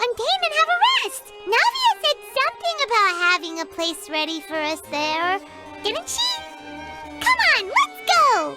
Fontaine and have a rest. Navia said something about having a place ready for us there. Didn't she? Come on, let's go!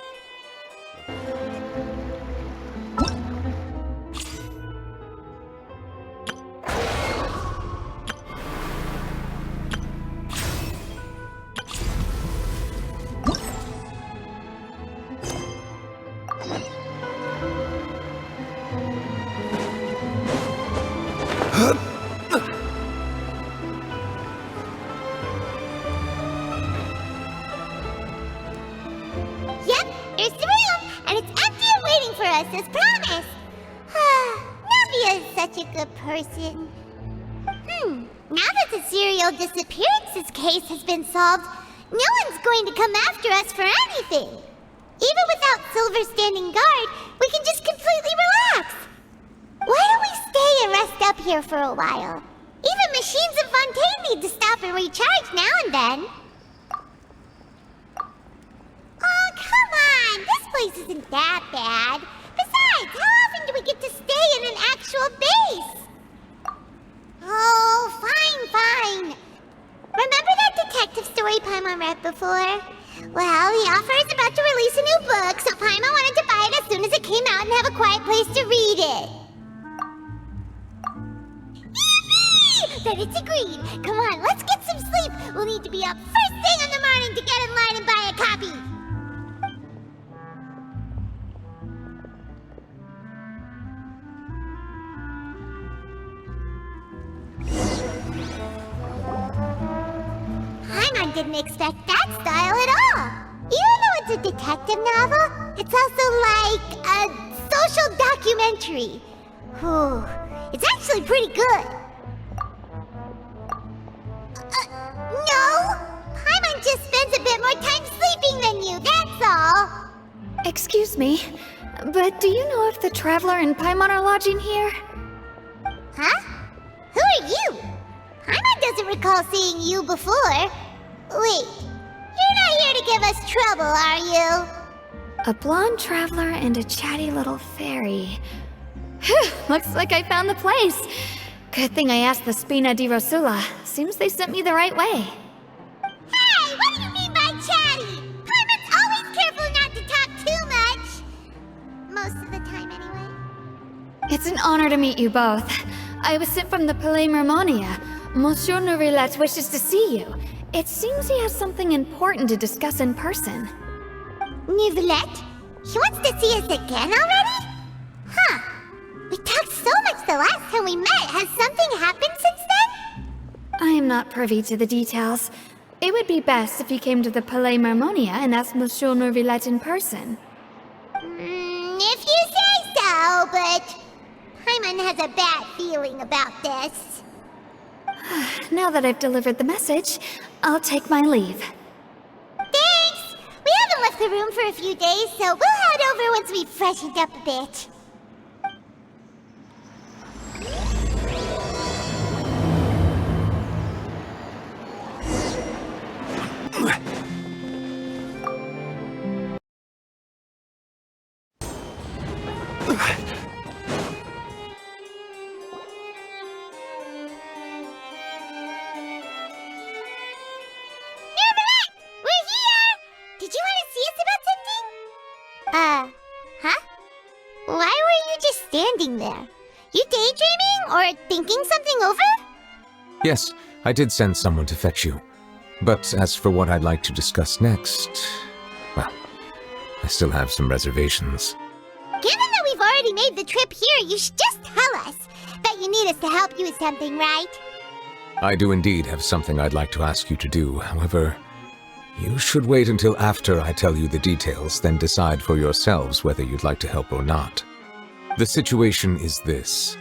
Yep, here's the room, and it's empty and waiting for us as promised. Navia is such a good person. Now that the serial disappearances case has been solved, no one's going to come after us for anything. Even without Silver standing guard, we can just completely relax. Why don't we stay and rest up here for a while? Even machines in Fontaine need to stop and recharge now and then. Oh, come on! This place isn't that bad. Besides, how often do we get to stay in an actual base? Oh, fine. Remember that detective story Paimon read before? Well, the author is about to release a new book, so Paimon wanted to buy it as soon as it came out and have a quiet place to read it. Yippee! Then it's agreed. Come on, let's get some sleep. We'll need to be up first thing in the morning to get in line and buy a copy. Paimon didn't expect that style at all. Even though it's a detective novel, it's also like a social documentary. Whew, it's actually pretty good. No! Paimon just spends a bit more time sleeping than you, that's all. Excuse me, but do you know if the Traveler and Paimon are lodging here? Huh? Who are you? Paimon doesn't recall seeing you before. Wait, you're not here to give us trouble, are you? A blonde traveler and a chatty little fairy. Whew, looks like I found the place. Good thing I asked the Spina di Rosula. Seems they sent me the right way. Hey, what do you mean by chatty? Paimon's always careful not to talk too much. Most of the time, anyway. It's an honor to meet you both. I was sent from the Palais Mermonia. Monsieur Nourilette wishes to see you. It seems he has something important to discuss in person. Nourilette? He wants to see us again already? Huh. We talked so much the last time we met. Has something happened since then? I am not privy to the details. It would be best if you came to the Palais Mermonia and asked Monsieur Nourilette in person. If you say so, but Paimon has a bad feeling about this. Now that I've delivered the message, I'll take my leave. Thanks! We haven't left the room for a few days, so we'll head over once we've freshened up a bit. Huh? Why were you just standing there? You daydreaming or thinking something over? Yes, I did send someone to fetch you. But as for what I'd like to discuss next, well, I still have some reservations. Given that we've already made the trip here, you should just tell us. Bet you need us to help you with something, right? I do indeed have something I'd like to ask you to do. However, you should wait until after I tell you the details, then decide for yourselves whether you'd like to help or not. The situation is this.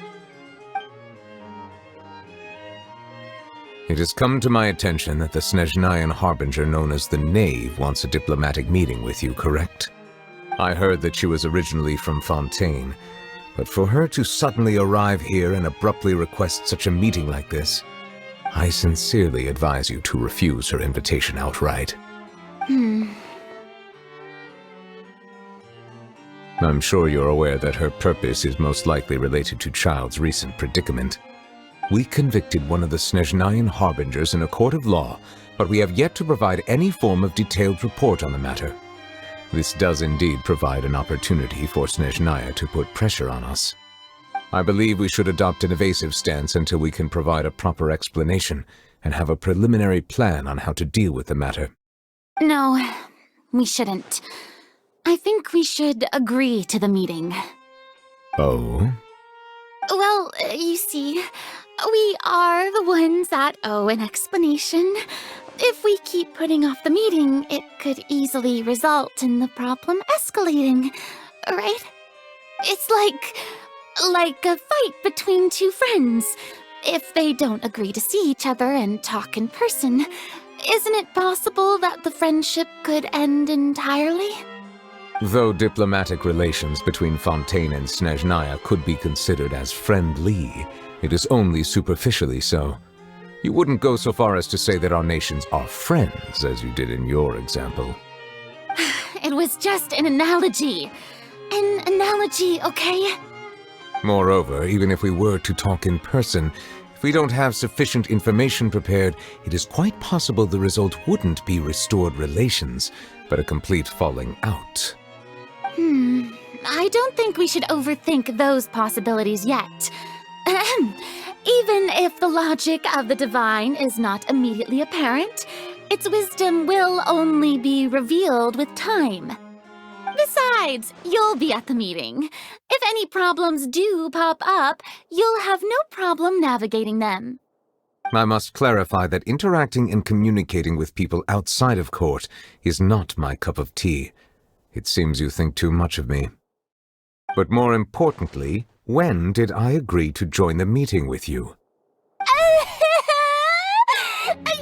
It has come to my attention that the Snezhnayan harbinger known as the Knave wants a diplomatic meeting with you, correct? I heard that she was originally from Fontaine, but for her to suddenly arrive here and abruptly request such a meeting like this, I sincerely advise you to refuse her invitation outright. I'm sure you're aware that her purpose is most likely related to Child's recent predicament. We convicted one of the Snezhnayan harbingers in a court of law, but we have yet to provide any form of detailed report on the matter. This does indeed provide an opportunity for Snezhnaya to put pressure on us. I believe we should adopt an evasive stance until we can provide a proper explanation and have a preliminary plan on how to deal with the matter. No, we shouldn't. I think we should agree to the meeting. Oh? Well, you see, we are the ones that owe an explanation. If we keep putting off the meeting, it could easily result in the problem escalating, right? It's like a fight between two friends. If they don't agree to see each other and talk in person, isn't it possible that the friendship could end entirely? Though diplomatic relations between Fontaine and Snezhnaya could be considered as friendly, it is only superficially so. You wouldn't go so far as to say that our nations are friends, as you did in your example. It was just an analogy. An analogy, okay? Moreover, even if we were to talk in person, if we don't have sufficient information prepared, it is quite possible the result wouldn't be restored relations, but a complete falling out. I don't think we should overthink those possibilities yet. Even if the logic of the divine is not immediately apparent, its wisdom will only be revealed with time. Besides, you'll be at the meeting. If any problems do pop up, you'll have no problem navigating them. I must clarify that interacting and communicating with people outside of court is not my cup of tea. It seems you think too much of me. But more importantly, when did I agree to join the meeting with you?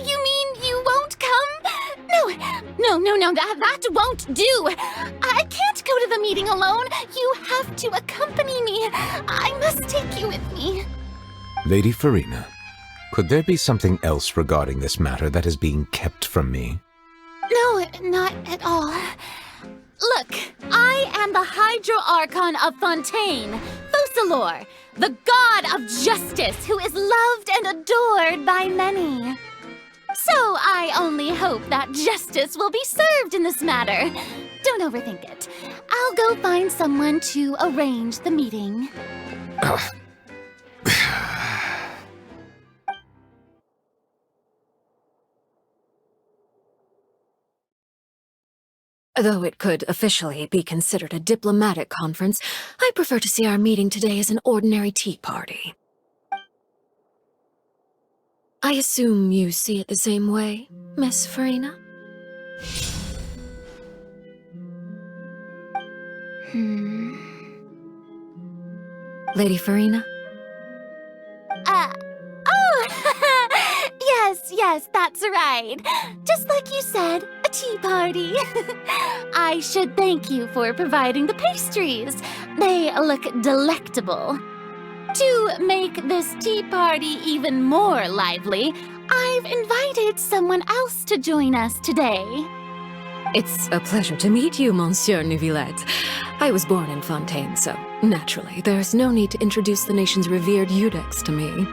You mean you won't come? No, that won't do. I can't go to the meeting alone. You have to accompany me. I must take you with me. Lady Farina, could there be something else regarding this matter that is being kept from me? No, not at all. Look, I am the Hydro Archon of Fontaine, Focalor, the god of justice who is loved and adored by many. So I only hope that justice will be served in this matter. Don't overthink it. I'll go find someone to arrange the meeting. Though it could officially be considered a diplomatic conference, I prefer to see our meeting today as an ordinary tea party. I assume you see it the same way, Miss Farina? Lady Farina? Yes, that's right. Just like you said, a tea party. I should thank you for providing the pastries. They look delectable. To make this tea party even more lively, I've invited someone else to join us today. It's a pleasure to meet you, Monsieur Neuvillette. I was born in Fontaine, so naturally, there's no need to introduce the nation's revered Eudex to me.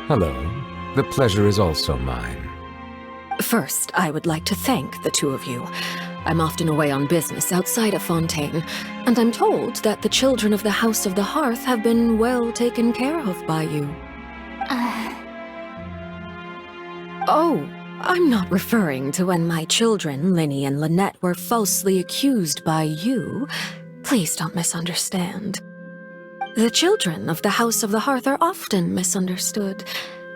Hello. The pleasure is also mine. First, I would like to thank the two of you. I'm often away on business outside of Fontaine, and I'm told that the children of the House of the Hearth have been well taken care of by you. Oh, I'm not referring to when my children, Lyney and Lynette, were falsely accused by you. Please don't misunderstand. The children of the House of the Hearth are often misunderstood,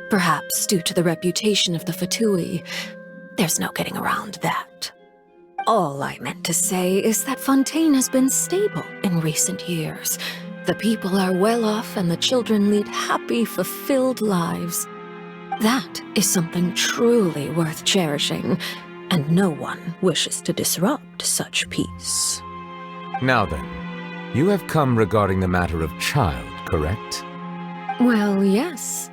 perhaps due to the reputation of the Fatui. There's no getting around that. All I meant to say is that Fontaine has been stable in recent years. The people are well off and the children lead happy, fulfilled lives. That is something truly worth cherishing, and no one wishes to disrupt such peace. Now then, you have come regarding the matter of child, correct? Well, yes.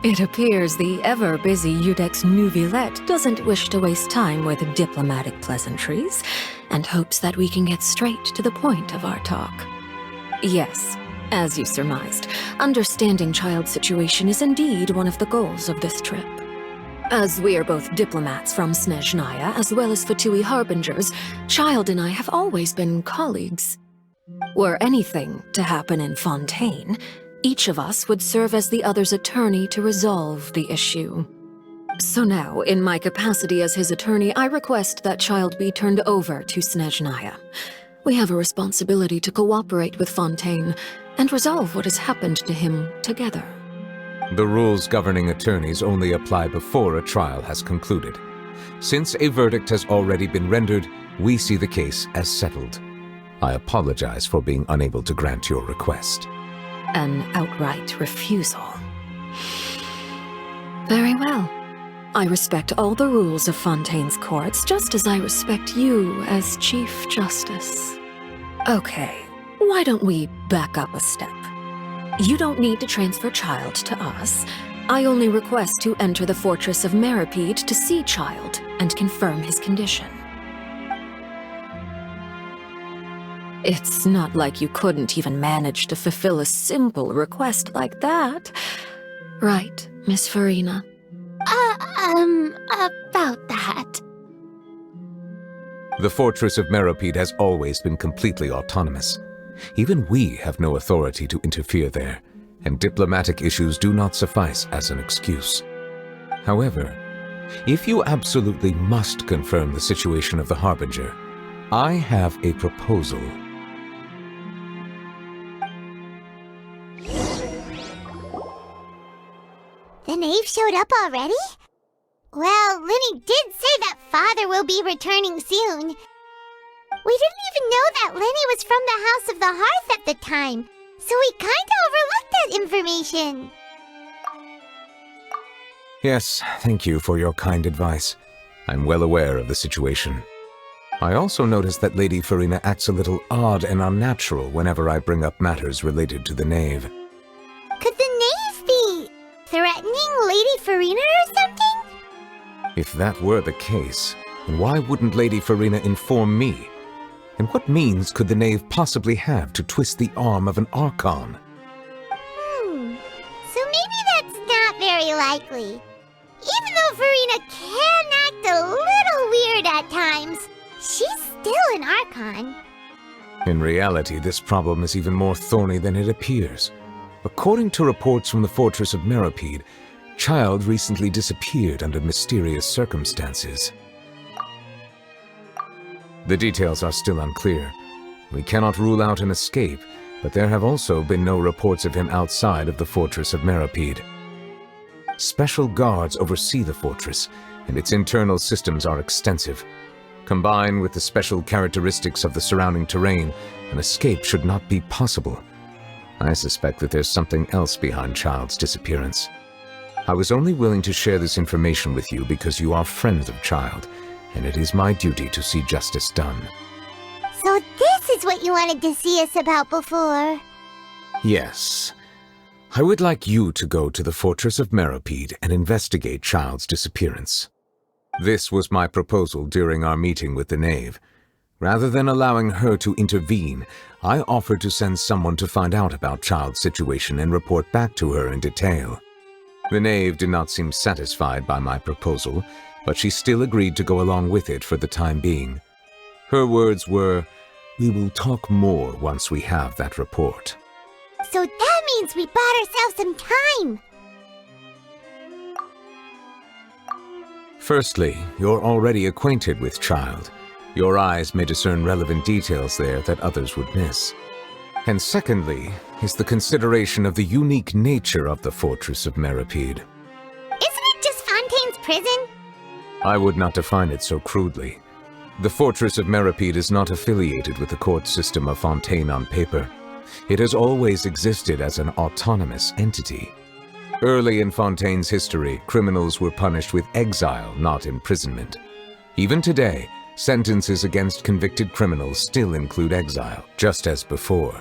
It appears the ever-busy Eudex Neuvillette doesn't wish to waste time with diplomatic pleasantries, and hopes that we can get straight to the point of our talk. Yes, As you surmised, understanding Child's situation is indeed one of the goals of this trip. As we are both diplomats from Snezhnaya as well as Fatui Harbingers, Child and I have always been colleagues. Were anything to happen in Fontaine, each of us would serve as the other's attorney to resolve the issue. So now, in my capacity as his attorney, I request that Child be turned over to Snezhnaya. We have a responsibility to cooperate with Fontaine and resolve what has happened to him together. The rules governing attorneys only apply before a trial has concluded. Since a verdict has already been rendered, we see the case as settled. I apologize for being unable to grant your request. An outright refusal. Very well. I respect all the rules of Fontaine's courts, just as I respect you as Chief Justice. Okay, why don't we back up a step? You don't need to transfer Child to us. I only request to enter the fortress of Meripede to see Child and confirm his condition. It's not like you couldn't even manage to fulfill a simple request like that. Right, Miss Farina? About that. The fortress of Meripede has always been completely autonomous. Even we have no authority to interfere there, and diplomatic issues do not suffice as an excuse. However, if you absolutely must confirm the situation of the Harbinger, I have a proposal. The knave showed up already? Well, Lyney did say that Father will be returning soon. We didn't even know that Lyney was from the House of the Hearth at the time, so we kinda overlooked that information. Yes, thank you for your kind advice. I'm well aware of the situation. I also noticed that Lady Farina acts a little odd and unnatural whenever I bring up matters related to the knave. Could the knave be threatening Lady Farina or something? If that were the case, then why wouldn't Lady Farina inform me? And what means could the knave possibly have to twist the arm of an Archon? So maybe that's not very likely. Even though Farina can act a little weird at times, she's still an Archon. In reality, this problem is even more thorny than it appears. According to reports from the fortress of Meripede, Child recently disappeared under mysterious circumstances. The details are still unclear. We cannot rule out an escape, but there have also been no reports of him outside of the fortress of Meripede. Special guards oversee the fortress, and its internal systems are extensive. Combined with the special characteristics of the surrounding terrain, an escape should not be possible. I suspect that there's something else behind Child's disappearance. I was only willing to share this information with you because you are friends of Child, and it is my duty to see justice done. So this is what you wanted to see us about before. Yes. I would like you to go to the fortress of Meripede and investigate Child's disappearance. This was my proposal during our meeting with the knave. Rather than allowing her to intervene, I offered to send someone to find out about Child's situation and report back to her in detail. The knave did not seem satisfied by my proposal, but she still agreed to go along with it for the time being. Her words were, "We will talk more once we have that report." So that means we bought ourselves some time. Firstly, you're already acquainted with Child. Your eyes may discern relevant details there that others would miss. And secondly, is the consideration of the unique nature of the fortress of Meripede. Isn't it just Fontaine's prison? I would not define it so crudely. The fortress of Meripede is not affiliated with the court system of Fontaine on paper. It has always existed as an autonomous entity. Early in Fontaine's history, criminals were punished with exile, not imprisonment. Even today, sentences against convicted criminals still include exile, just as before.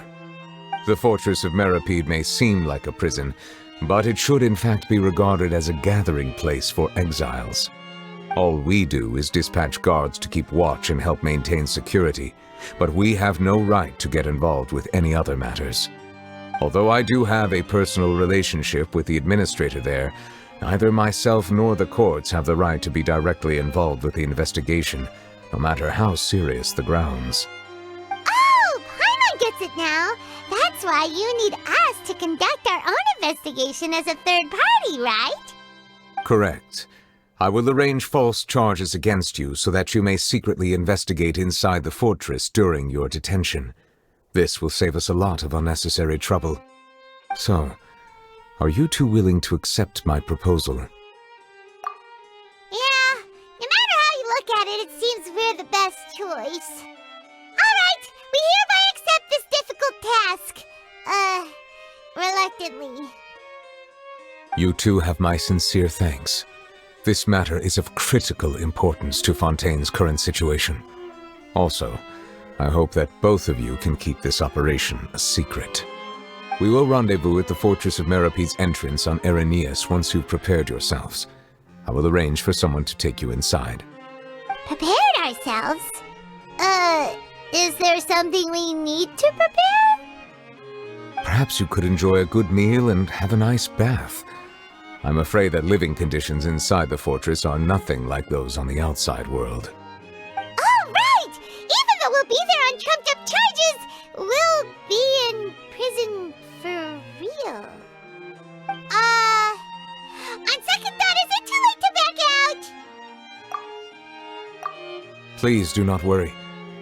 The fortress of Meripede may seem like a prison, but it should in fact be regarded as a gathering place for exiles. All we do is dispatch guards to keep watch and help maintain security, but we have no right to get involved with any other matters. Although I do have a personal relationship with the administrator there, neither myself nor the courts have the right to be directly involved with the investigation, no matter how serious the grounds. Oh, Paimon gets it now. That's why you need us to conduct our own investigation as a third party, right? Correct. I will arrange false charges against you so that you may secretly investigate inside the fortress during your detention. This will save us a lot of unnecessary trouble. So, are you two willing to accept my proposal? Yeah, no matter how you look at it, it seems we're the best choice. Alright, we hereby accept this difficult task. Reluctantly. You two have my sincere thanks. This matter is of critical importance to Fontaine's current situation. Also, I hope that both of you can keep this operation a secret. We will rendezvous at the Fortress of Merope's entrance on Erinius once you've prepared yourselves. I will arrange for someone to take you inside. Prepared ourselves? Is there something we need to prepare? Perhaps you could enjoy a good meal and have a nice bath. I'm afraid that living conditions inside the fortress are nothing like those on the outside world. Oh, right! Even though we'll be there on trumped-up charges, we'll be in prison for real. On second thought, is it too late to back out? Please do not worry.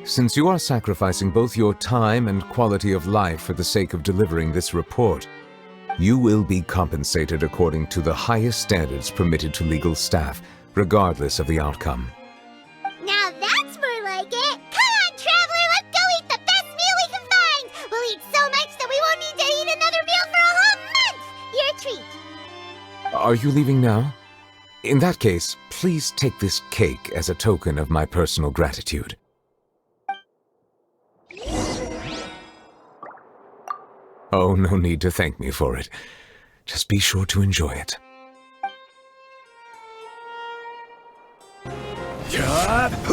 Since you are sacrificing both your time and quality of life for the sake of delivering this report, you will be compensated according to the highest standards permitted to legal staff, regardless of the outcome. Now that's more like it! Come on, Traveler, let's go eat the best meal we can find! We'll eat so much that we won't need to eat another meal for a whole month! You're a treat. Are you leaving now? In that case, please take this cake as a token of my personal gratitude. Oh, no need to thank me for it. Just be sure to enjoy it. I'll have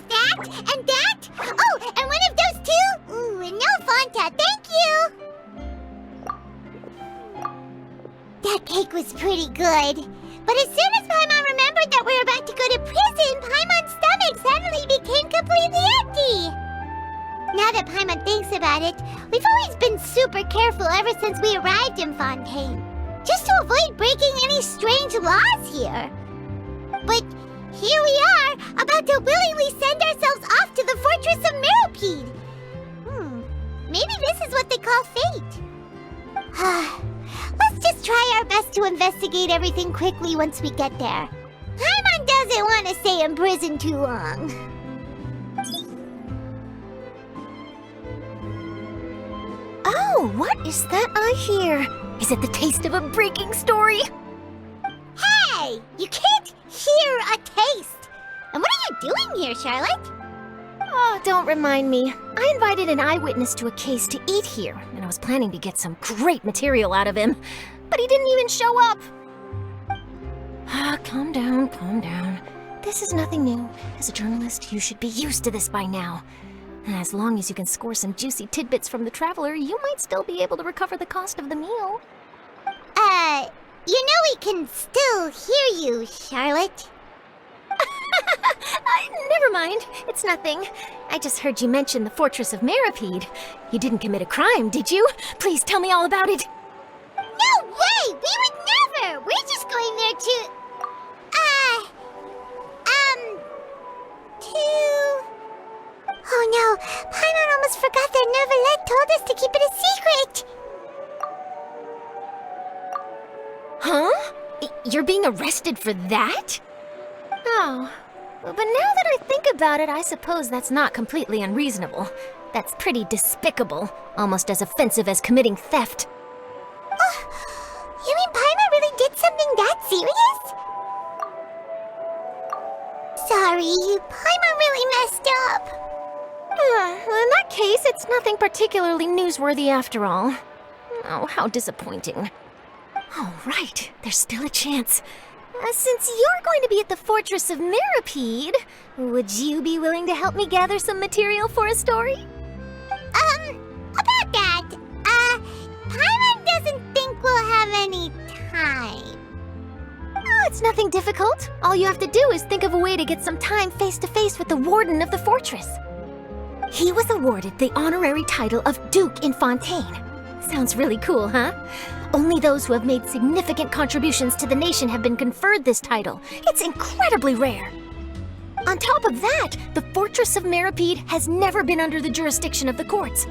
that, and that! Oh, and one of those two! Ooh, and no Fanta, thank you! That cake was pretty good. But as soon as Paimon remembered that we were about to go to prison, Paimon's stomach suddenly became completely empty. Now that Paimon thinks about it, we've always been super careful ever since we arrived in Fontaine, just to avoid breaking any strange laws here. But here we are, about to willingly send ourselves off to the Fortress of Meropide. Maybe this is what they call fate. Let's just try our best to investigate everything quickly once we get there. Paimon doesn't want to stay in prison too long. Oh, what is that I hear? Is it the taste of a breaking story? Hey! You can't hear a taste! And what are you doing here, Charlotte? Oh, don't remind me. I invited an eyewitness to a case to eat here, and I was planning to get some great material out of him, but he didn't even show up. Calm down, calm down. This is nothing new. As a journalist, you should be used to this by now. As long as you can score some juicy tidbits from the Traveler, you might still be able to recover the cost of the meal. You know we can still hear you, Charlotte. Never mind. It's nothing. I just heard you mention the Fortress of Meropide. You didn't commit a crime, did you? Please tell me all about it. No way! We would never! We're just going there to... Oh no, Paimon almost forgot that Natlan told us to keep it a secret! Huh? You're being arrested for that? Oh, but now that I think about it, I suppose that's not completely unreasonable. That's pretty despicable, almost as offensive as committing theft. You mean Paimon really did something that serious? Sorry, Paimon really messed up. Well, in that case, it's nothing particularly newsworthy after all. Oh, how disappointing. Oh, right, there's still a chance. Since you're going to be at the Fortress of Meripede, would you be willing to help me gather some material for a story? About that, Paimon doesn't think we'll have any time. Oh, it's nothing difficult. All you have to do is think of a way to get some time face-to-face with the Warden of the Fortress. He was awarded the honorary title of Duke in Fontaine. Sounds really cool, huh? Only those who have made significant contributions to the nation have been conferred this title. It's incredibly rare. On top of that, the Fortress of Meripede has never been under the jurisdiction of the courts.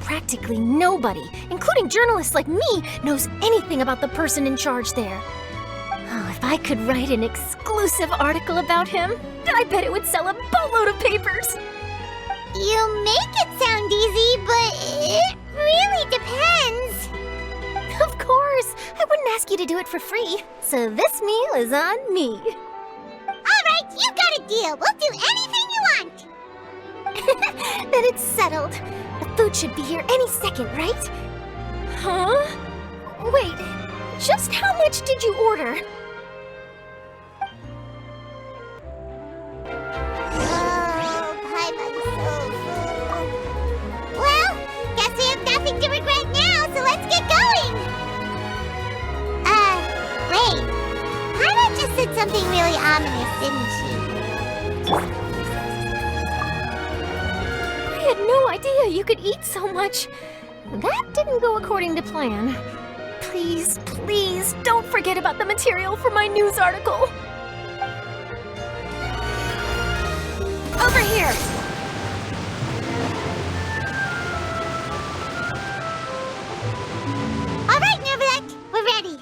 Practically nobody, including journalists like me, knows anything about the person in charge there. Oh, if I could write an exclusive article about him, I bet it would sell a boatload of papers. You make it sound easy, but it really depends. Of course, I wouldn't ask you to do it for free, so this meal is on me. All right, you got a deal. We'll do anything you want. Then it's settled. The food should be here any second, right? Huh? Wait, just how much did you order? Oh, Paimon's so full. Well, guess we have nothing to regret now, so let's get going. Wait. Paimon just said something really ominous, didn't she? I had no idea you could eat so much. That didn't go according to plan. Please, please, don't forget about the material for my news article. Over here! All right, Nervalek, we're ready.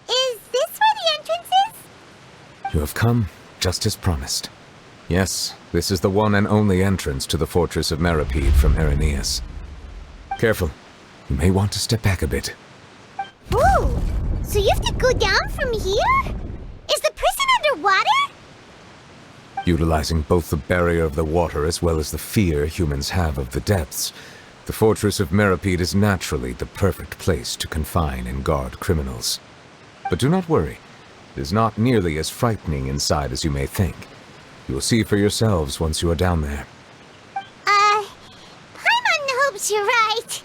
Is this where the entrance is? You have come just as promised. Yes, this is the one and only entrance to the Fortress of Meripede from Irenaeus. Careful. You may want to step back a bit. Ooh, so you have to go down from here? Is the prison underwater? Utilizing both the barrier of the water as well as the fear humans have of the depths, the Fortress of Meripede is naturally the perfect place to confine and guard criminals. But do not worry. It is not nearly as frightening inside as you may think. You will see for yourselves once you are down there. Paimon hopes you're right.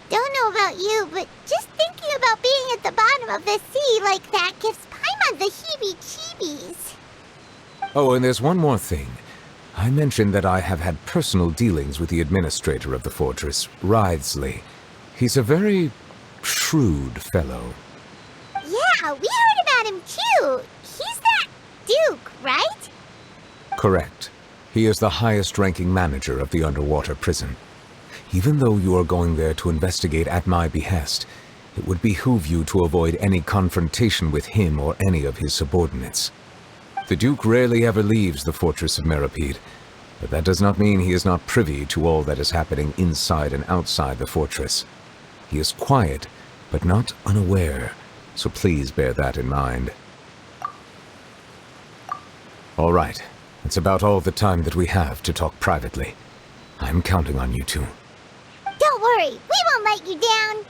Don't know about you, but just thinking about being at the bottom of the sea like that gives Paimon the heebie-jeebies. Oh, and there's one more thing. I mentioned that I have had personal dealings with the administrator of the fortress, Wriothesley. He's a very shrewd fellow. Yeah, we heard about him too. He's that Duke, right? Correct. He is the highest-ranking manager of the underwater prison. Even though you are going there to investigate at my behest, it would behoove you to avoid any confrontation with him or any of his subordinates. The Duke rarely ever leaves the Fortress of Meripede, but that does not mean he is not privy to all that is happening inside and outside the fortress. He is quiet, but not unaware, so please bear that in mind. All right, that's about all the time that we have to talk privately. I'm counting on you two. Don't worry, we won't let you down.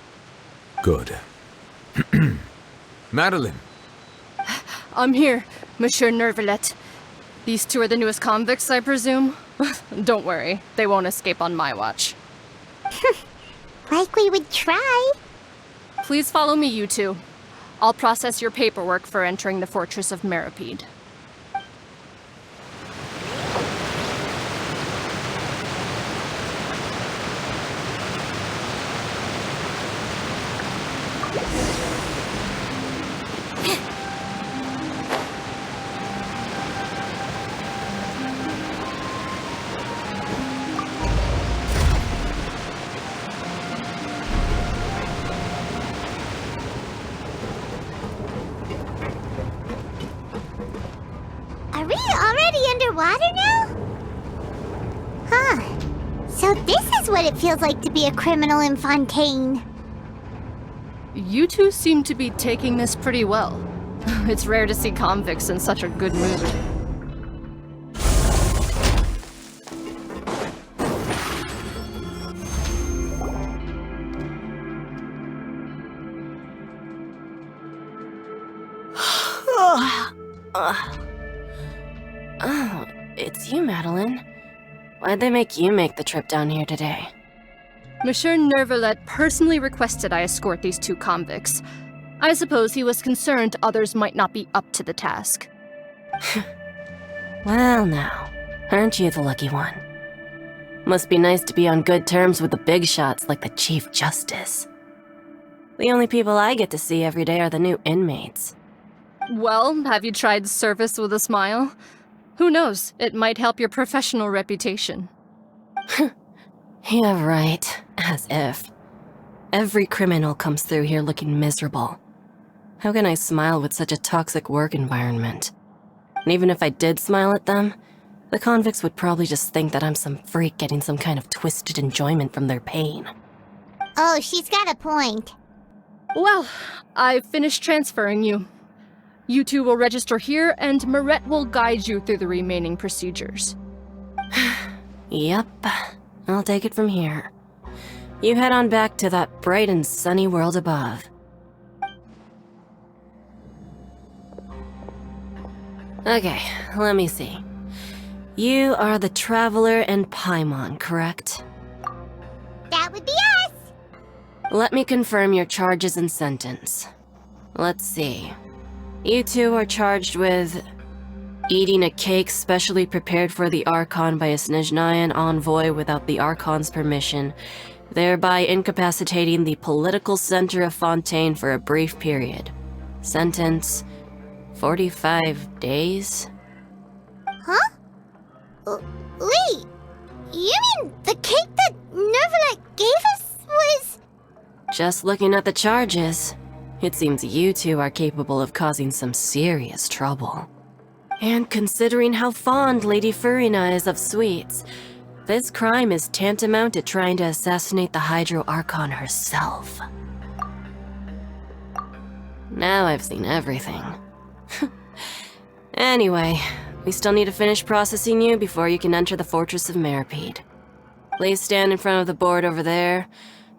Good. Madeline! I'm here, Monsieur Nervalette. These two are the newest convicts, I presume? Don't worry, they won't escape on my watch. Like we would try. Please follow me, you two. I'll process your paperwork for entering the Fortress of Meripede. Are we already underwater now? Huh. So this is what it feels like to be a criminal in Fontaine. You two seem to be taking this pretty well. It's rare to see convicts in such a good mood. Oh, it's you, Madeline. Why'd they make you make the trip down here today? Monsieur Nervalet personally requested I escort these 2 convicts. I suppose he was concerned others might not be up to the task. Well now, aren't you the lucky one? Must be nice to be on good terms with the big shots like the Chief Justice. The only people I get to see every day are the new inmates. Well, have you tried service with a smile? Who knows, it might help your professional reputation. Yeah, right. As if. Every criminal comes through here looking miserable. How can I smile with such a toxic work environment? And even if I did smile at them, the convicts would probably just think that I'm some freak getting some kind of twisted enjoyment from their pain. Oh, she's got a point. Well, I've finished transferring you. You 2 will register here, and Mirette will guide you through the remaining procedures. Yep, I'll take it from here. You head on back to that bright and sunny world above. Okay, let me see. You are the Traveler and Paimon, correct? That would be us. Let me confirm your charges and sentence. Let's see. You 2 are charged with eating a cake specially prepared for the Archon by a Snezhnayan envoy without the Archon's permission, thereby incapacitating the political center of Fontaine for a brief period. Sentence: 45 days? Huh? Wait, you mean the cake that Nervalet gave us was... Just looking at the charges, it seems you 2 are capable of causing some serious trouble. And considering how fond Lady Furina is of sweets, this crime is tantamount to trying to assassinate the Hydro Archon herself. Now I've seen everything. Anyway, we still need to finish processing you before you can enter the Fortress of Meripede. Please stand in front of the board over there.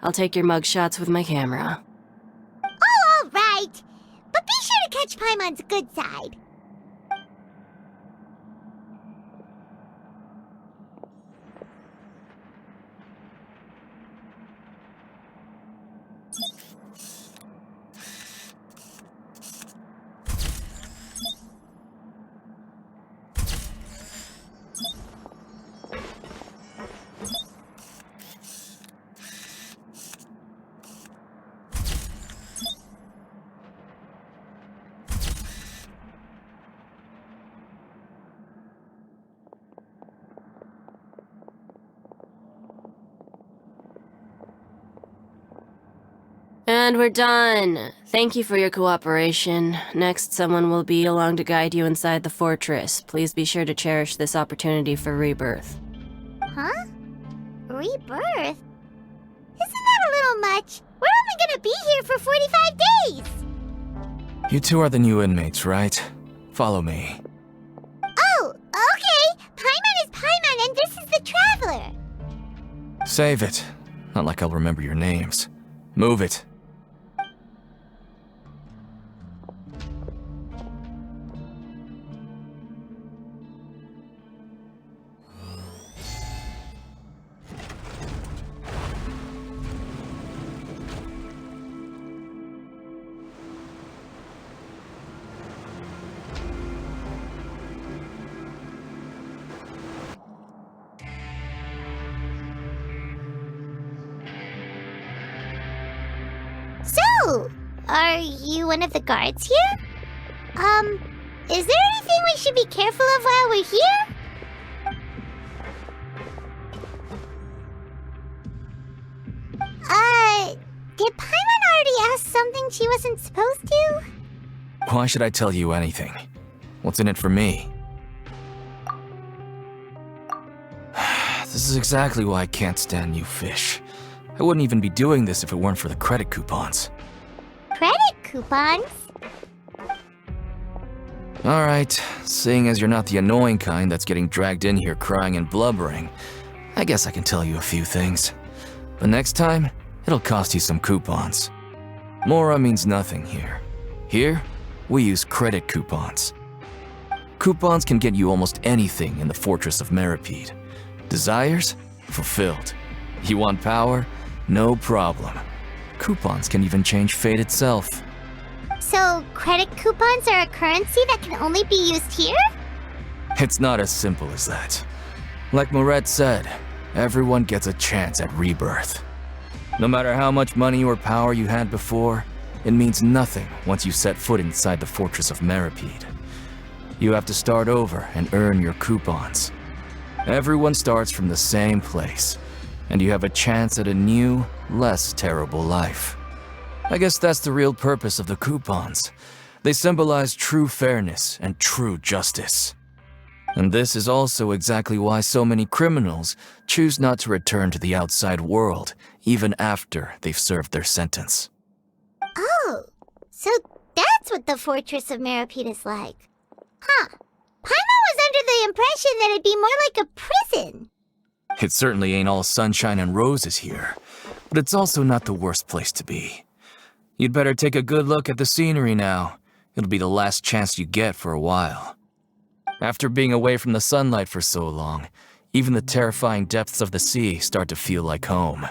I'll take your mugshots with my camera. Oh, all right. But be sure to catch Paimon's good side. And we're done. Thank you for your cooperation. Next, someone will be along to guide you inside the fortress. Please be sure to cherish this opportunity for rebirth. Huh? Rebirth? Isn't that a little much? We're only gonna be here for 45 days! You 2 are the new inmates, right? Follow me. Oh, okay! Paimon is Paimon and this is the Traveler! Save it. Not like I'll remember your names. Move it. So, are you one of the guards here? Is there anything we should be careful of while we're here? Did Paimon already ask something she wasn't supposed to? Why should I tell you anything? What's in it for me? This is exactly why I can't stand you fish. I wouldn't even be doing this if it weren't for the credit coupons. Credit coupons? Alright, seeing as you're not the annoying kind that's getting dragged in here crying and blubbering, I guess I can tell you a few things. But next time, it'll cost you some coupons. Mora means nothing here. Here, we use credit coupons. Coupons can get you almost anything in the Fortress of Meripede. Desires? Fulfilled. You want power? No problem. Coupons can even change fate itself. So, credit coupons are a currency that can only be used here? It's not as simple as that. Like Moret said, everyone gets a chance at rebirth. No matter how much money or power you had before, it means nothing once you set foot inside the Fortress of Meripede. You have to start over and earn your coupons. Everyone starts from the same place, and you have a chance at a new, less terrible life. I guess that's the real purpose of the coupons. They symbolize true fairness and true justice. And this is also exactly why so many criminals choose not to return to the outside world, even after they've served their sentence. Oh, so that's what the Fortress of Meripede is like. Huh. Paimon was under the impression that it'd be more like a prison. It certainly ain't all sunshine and roses here, but it's also not the worst place to be. You'd better take a good look at the scenery now. It'll be the last chance you get for a while. After being away from the sunlight for so long, even the terrifying depths of the sea start to feel like home.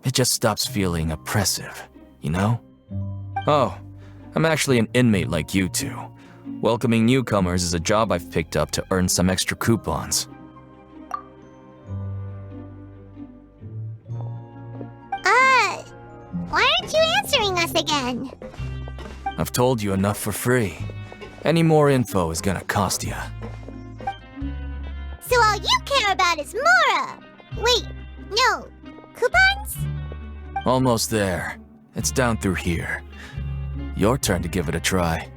It just stops feeling oppressive, you know? Oh, I'm actually an inmate like you two. Welcoming newcomers is a job I've picked up to earn some extra coupons. Why aren't you answering us again? I've told you enough for free. Any more info is gonna cost you. So all you care about is Mora! Wait, no, coupons? Almost there. It's down through here. Your turn to give it a try.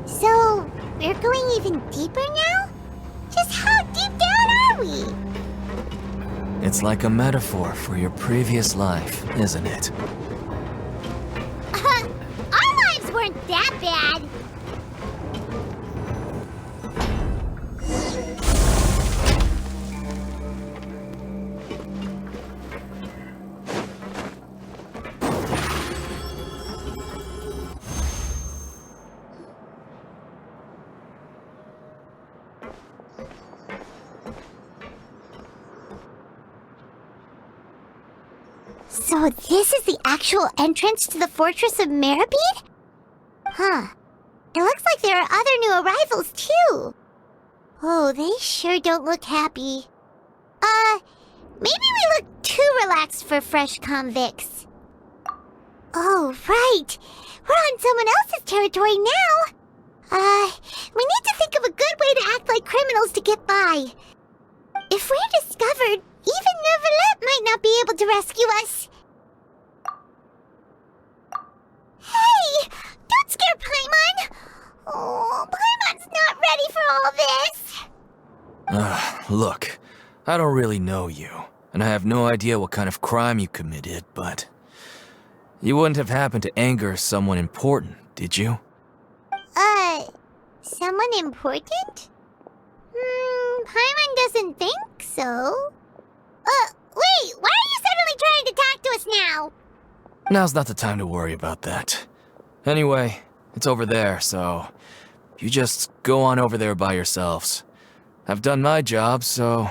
So, we're going even deeper now? Just how deep down are we? It's like a metaphor for your previous life, isn't it? Our lives weren't that bad. So this is the actual entrance to the Fortress of Meripede? Huh. It looks like there are other new arrivals, too. Oh, they sure don't look happy. Maybe we look too relaxed for fresh convicts. Oh, right. We're on someone else's territory now. We need to think of a good way to act like criminals to get by. If we're discovered, even Neuvillette might not be able to rescue us. Hey! Don't scare Paimon! Oh, Paimon's not ready for all this! Look, I don't really know you, and I have no idea what kind of crime you committed, but... You wouldn't have happened to anger someone important, did you? Someone important? Paimon doesn't think so. Wait, why are you suddenly trying to talk to us now? Now's not the time to worry about that. Anyway, it's over there, so... You just go on over there by yourselves. I've done my job, so...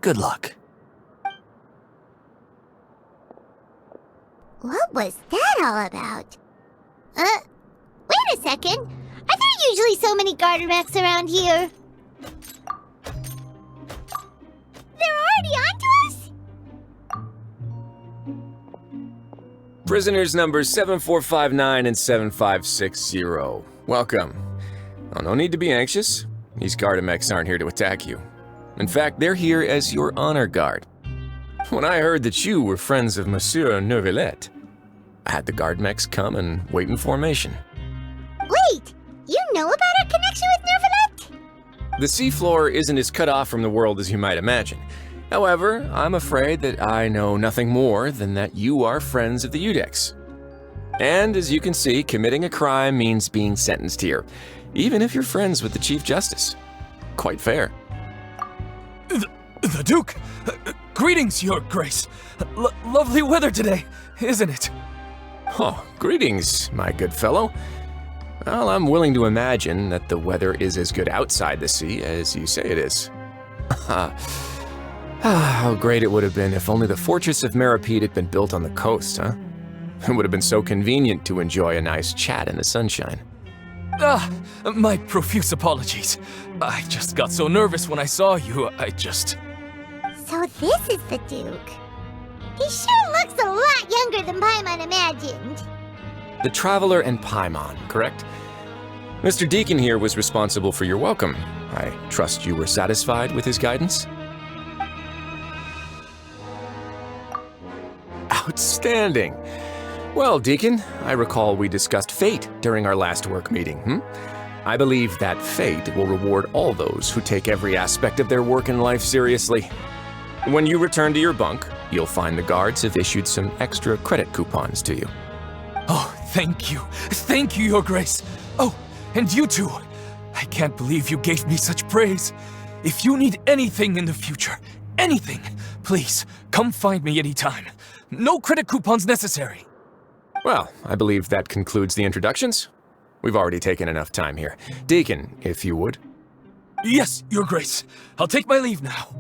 Good luck. What was that all about? Wait a second. Are there usually so many garter mechs around here? They're already onto us? Prisoners numbers 7459 and 7560. Welcome. Oh, no need to be anxious. These Gardamex aren't here to attack you. In fact, they're here as your honor guard. When I heard that you were friends of Monsieur Neuvillette, I had the Gardamex come and wait in formation. Wait, you know about our connection with Neuvillette? The seafloor isn't as cut off from the world as you might imagine. However, I'm afraid that I know nothing more than that you are friends of the Udex. And as you can see, committing a crime means being sentenced here, even if you're friends with the Chief Justice. Quite fair. The Duke! Greetings, Your Grace. Lovely weather today, isn't it? Oh, greetings, my good fellow. Well, I'm willing to imagine that the weather is as good outside the sea as you say it is. How great it would have been if only the Fortress of Meripede had been built on the coast, huh? It would have been so convenient to enjoy a nice chat in the sunshine. My profuse apologies. I just got so nervous when I saw you, So this is the Duke. He sure looks a lot younger than Paimon imagined. The Traveler and Paimon, correct? Mr. Deacon here was responsible for your welcome. I trust you were satisfied with his guidance? Outstanding! Well, Deacon, I recall we discussed fate during our last work meeting, I believe that fate will reward all those who take every aspect of their work in life seriously. When you return to your bunk, you'll find the guards have issued some extra credit coupons to you. Oh, thank you. Thank you, Your Grace. Oh, and you too. I can't believe you gave me such praise. If you need anything in the future, anything, please, come find me anytime. No credit coupons necessary. Well, I believe that concludes the introductions. We've already taken enough time here. Deacon, if you would. Yes, Your Grace. I'll take my leave now.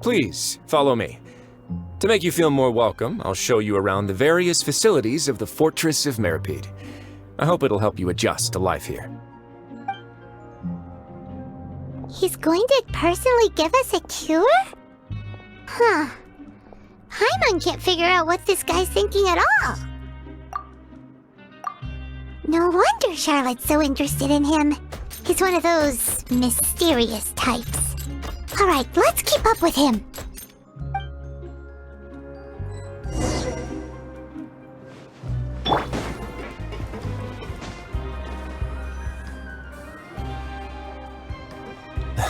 Please, follow me. To make you feel more welcome, I'll show you around the various facilities of the Fortress of Meripede. I hope it'll help you adjust to life here. He's going to personally give us a cure? Huh. Paimon can't figure out what this guy's thinking at all. No wonder Charlotte's so interested in him. He's one of those mysterious types. Alright, let's keep up with him.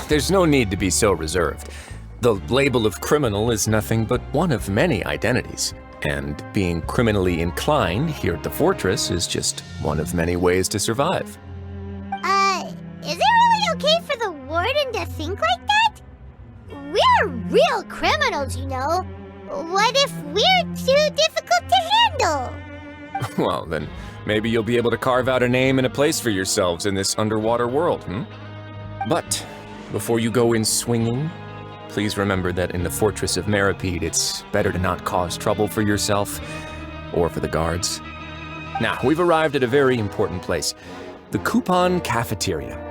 There's no need to be so reserved. The label of criminal is nothing but one of many identities, and being criminally inclined here at the fortress is just one of many ways to survive. Is it really okay for the warden to think like that? We're real criminals, you know. What if we're too difficult to handle? Well, then maybe you'll be able to carve out a name and a place for yourselves in this underwater world, But before you go in swinging, please remember that in the Fortress of Meripede, it's better to not cause trouble for yourself or for the guards. Now, we've arrived at a very important place, the Coupon Cafeteria.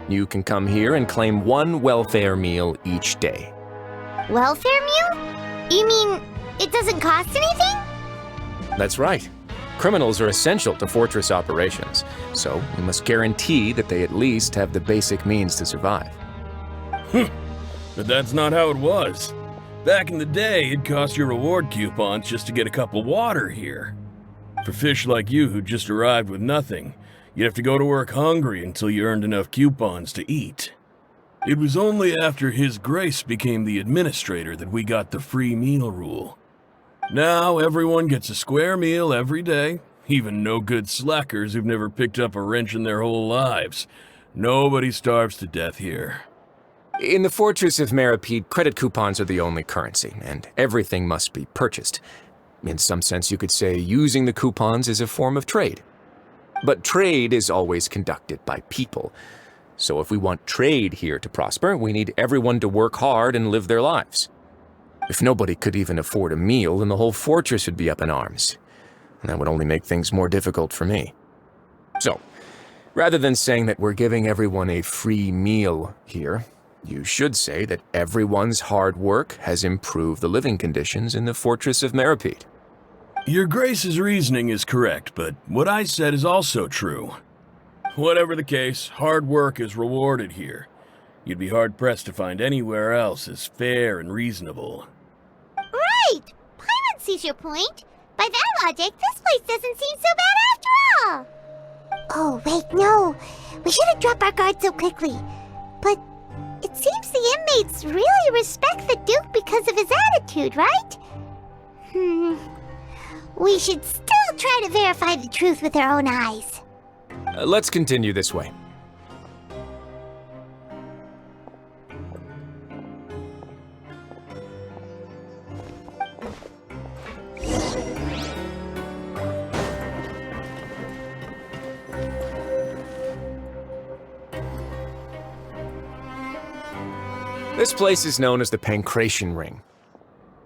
You can come here and claim one welfare meal each day. Welfare meal? You mean it doesn't cost anything? That's right. Criminals are essential to fortress operations, so we must guarantee that they at least have the basic means to survive. But that's not how it was. Back in the day, it cost you reward coupons just to get a cup of water here. For fish like you who just arrived with nothing, you'd have to go to work hungry until you earned enough coupons to eat. It was only after His Grace became the administrator that we got the free meal rule. Now everyone gets a square meal every day, even no-good slackers who've never picked up a wrench in their whole lives. Nobody starves to death here. In the Fortress of Meripede, credit coupons are the only currency, and everything must be purchased. In some sense, you could say using the coupons is a form of trade. But trade is always conducted by people. So if we want trade here to prosper, we need everyone to work hard and live their lives. If nobody could even afford a meal, then the whole fortress would be up in arms. And that would only make things more difficult for me. So, rather than saying that we're giving everyone a free meal here, you should say that everyone's hard work has improved the living conditions in the Fortress of Meripede. Your Grace's reasoning is correct, but what I said is also true. Whatever the case, hard work is rewarded here. You'd be hard-pressed to find anywhere else as fair and reasonable. Right! Paimon sees your point. By that logic, this place doesn't seem so bad after all. Oh, wait, no. We shouldn't drop our guard so quickly. But it seems the inmates really respect the Duke because of his attitude, right? We should still try to verify the truth with our own eyes. Let's continue this way. This place is known as the Pancration Ring.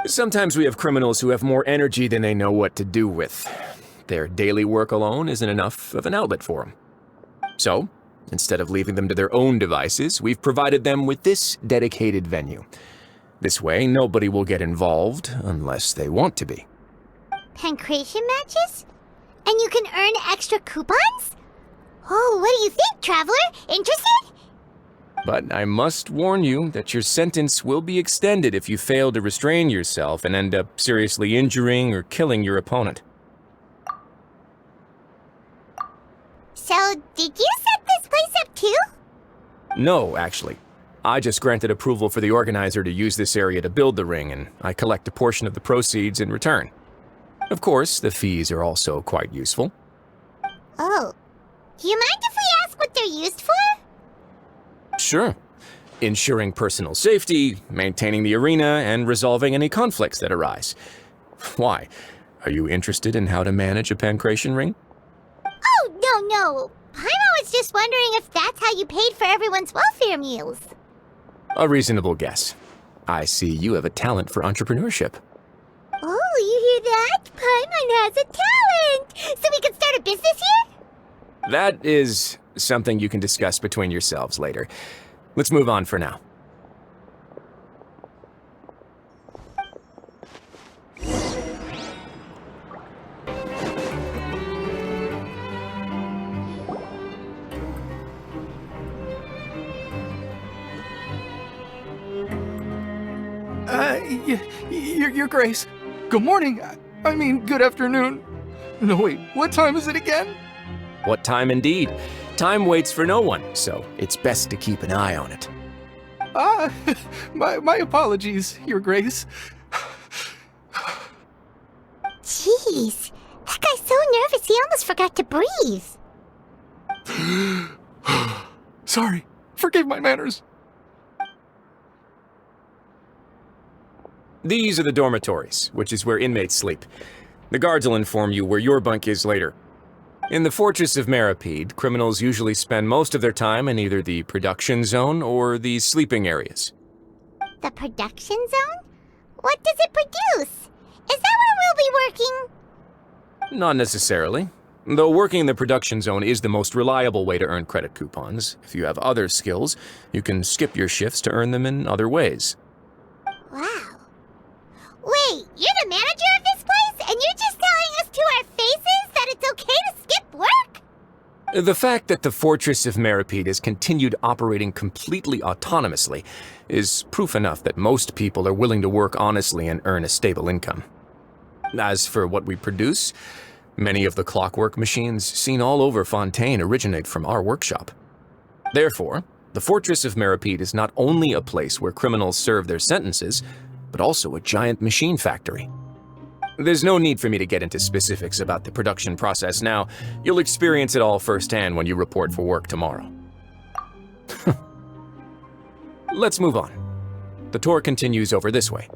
Sometimes we have criminals who have more energy than they know what to do with. Their daily work alone isn't enough of an outlet for them. So, instead of leaving them to their own devices, we've provided them with this dedicated venue. This way, nobody will get involved unless they want to be. Pancration matches? And you can earn extra coupons? Oh, what do you think, Traveler? Interested? But I must warn you that your sentence will be extended if you fail to restrain yourself and end up seriously injuring or killing your opponent. So, did you set this place up too? No, actually. I just granted approval for the organizer to use this area to build the ring, and I collect a portion of the proceeds in return. Of course, the fees are also quite useful. Oh. Do you mind if we ask what they're used for? Sure. Ensuring personal safety, maintaining the arena, and resolving any conflicts that arise. Why? Are you interested in how to manage a pancration ring? Oh, no. Paimon was just wondering if that's how you paid for everyone's welfare meals. A reasonable guess. I see you have a talent for entrepreneurship. Oh, you hear that? Paimon has a talent! So we can start a business here? That is something you can discuss between yourselves later. Let's move on for now. Your Grace. Good morning. I mean, good afternoon. No, wait, what time is it again? What time indeed? Time waits for no one, so it's best to keep an eye on it. My apologies, Your Grace. Jeez, that guy's so nervous he almost forgot to breathe. Sorry, forgive my manners. These are the dormitories, which is where inmates sleep. The guards will inform you where your bunk is later. In the Fortress of Meripede, criminals usually spend most of their time in either the production zone or the sleeping areas. The production zone? What does it produce? Is that where we'll be working? Not necessarily. Though working in the production zone is the most reliable way to earn credit coupons. If you have other skills, you can skip your shifts to earn them in other ways. Wow. Wait, you're the manager of this place, and you're just telling us to our faces that it's okay to skip work? The fact that the Fortress of Meripede has continued operating completely autonomously is proof enough that most people are willing to work honestly and earn a stable income. As for what we produce, many of the clockwork machines seen all over Fontaine originate from our workshop. Therefore, the Fortress of Meripede is not only a place where criminals serve their sentences, but also a giant machine factory. There's no need for me to get into specifics about the production process now. You'll experience it all firsthand when you report for work tomorrow. Let's move on. The tour continues over this way.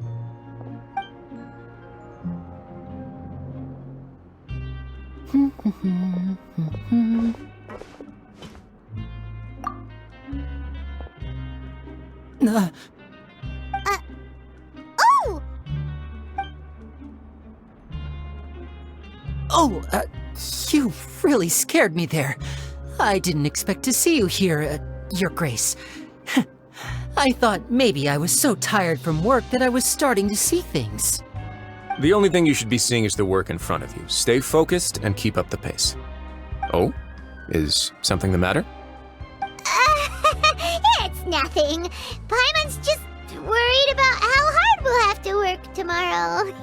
You really scared me there. I didn't expect to see you here, Your Grace. I thought maybe I was so tired from work that I was starting to see things. The only thing you should be seeing is the work in front of you. Stay focused and keep up the pace. Oh? Is something the matter? It's nothing. Paimon's just worried about how hard we'll have to work tomorrow.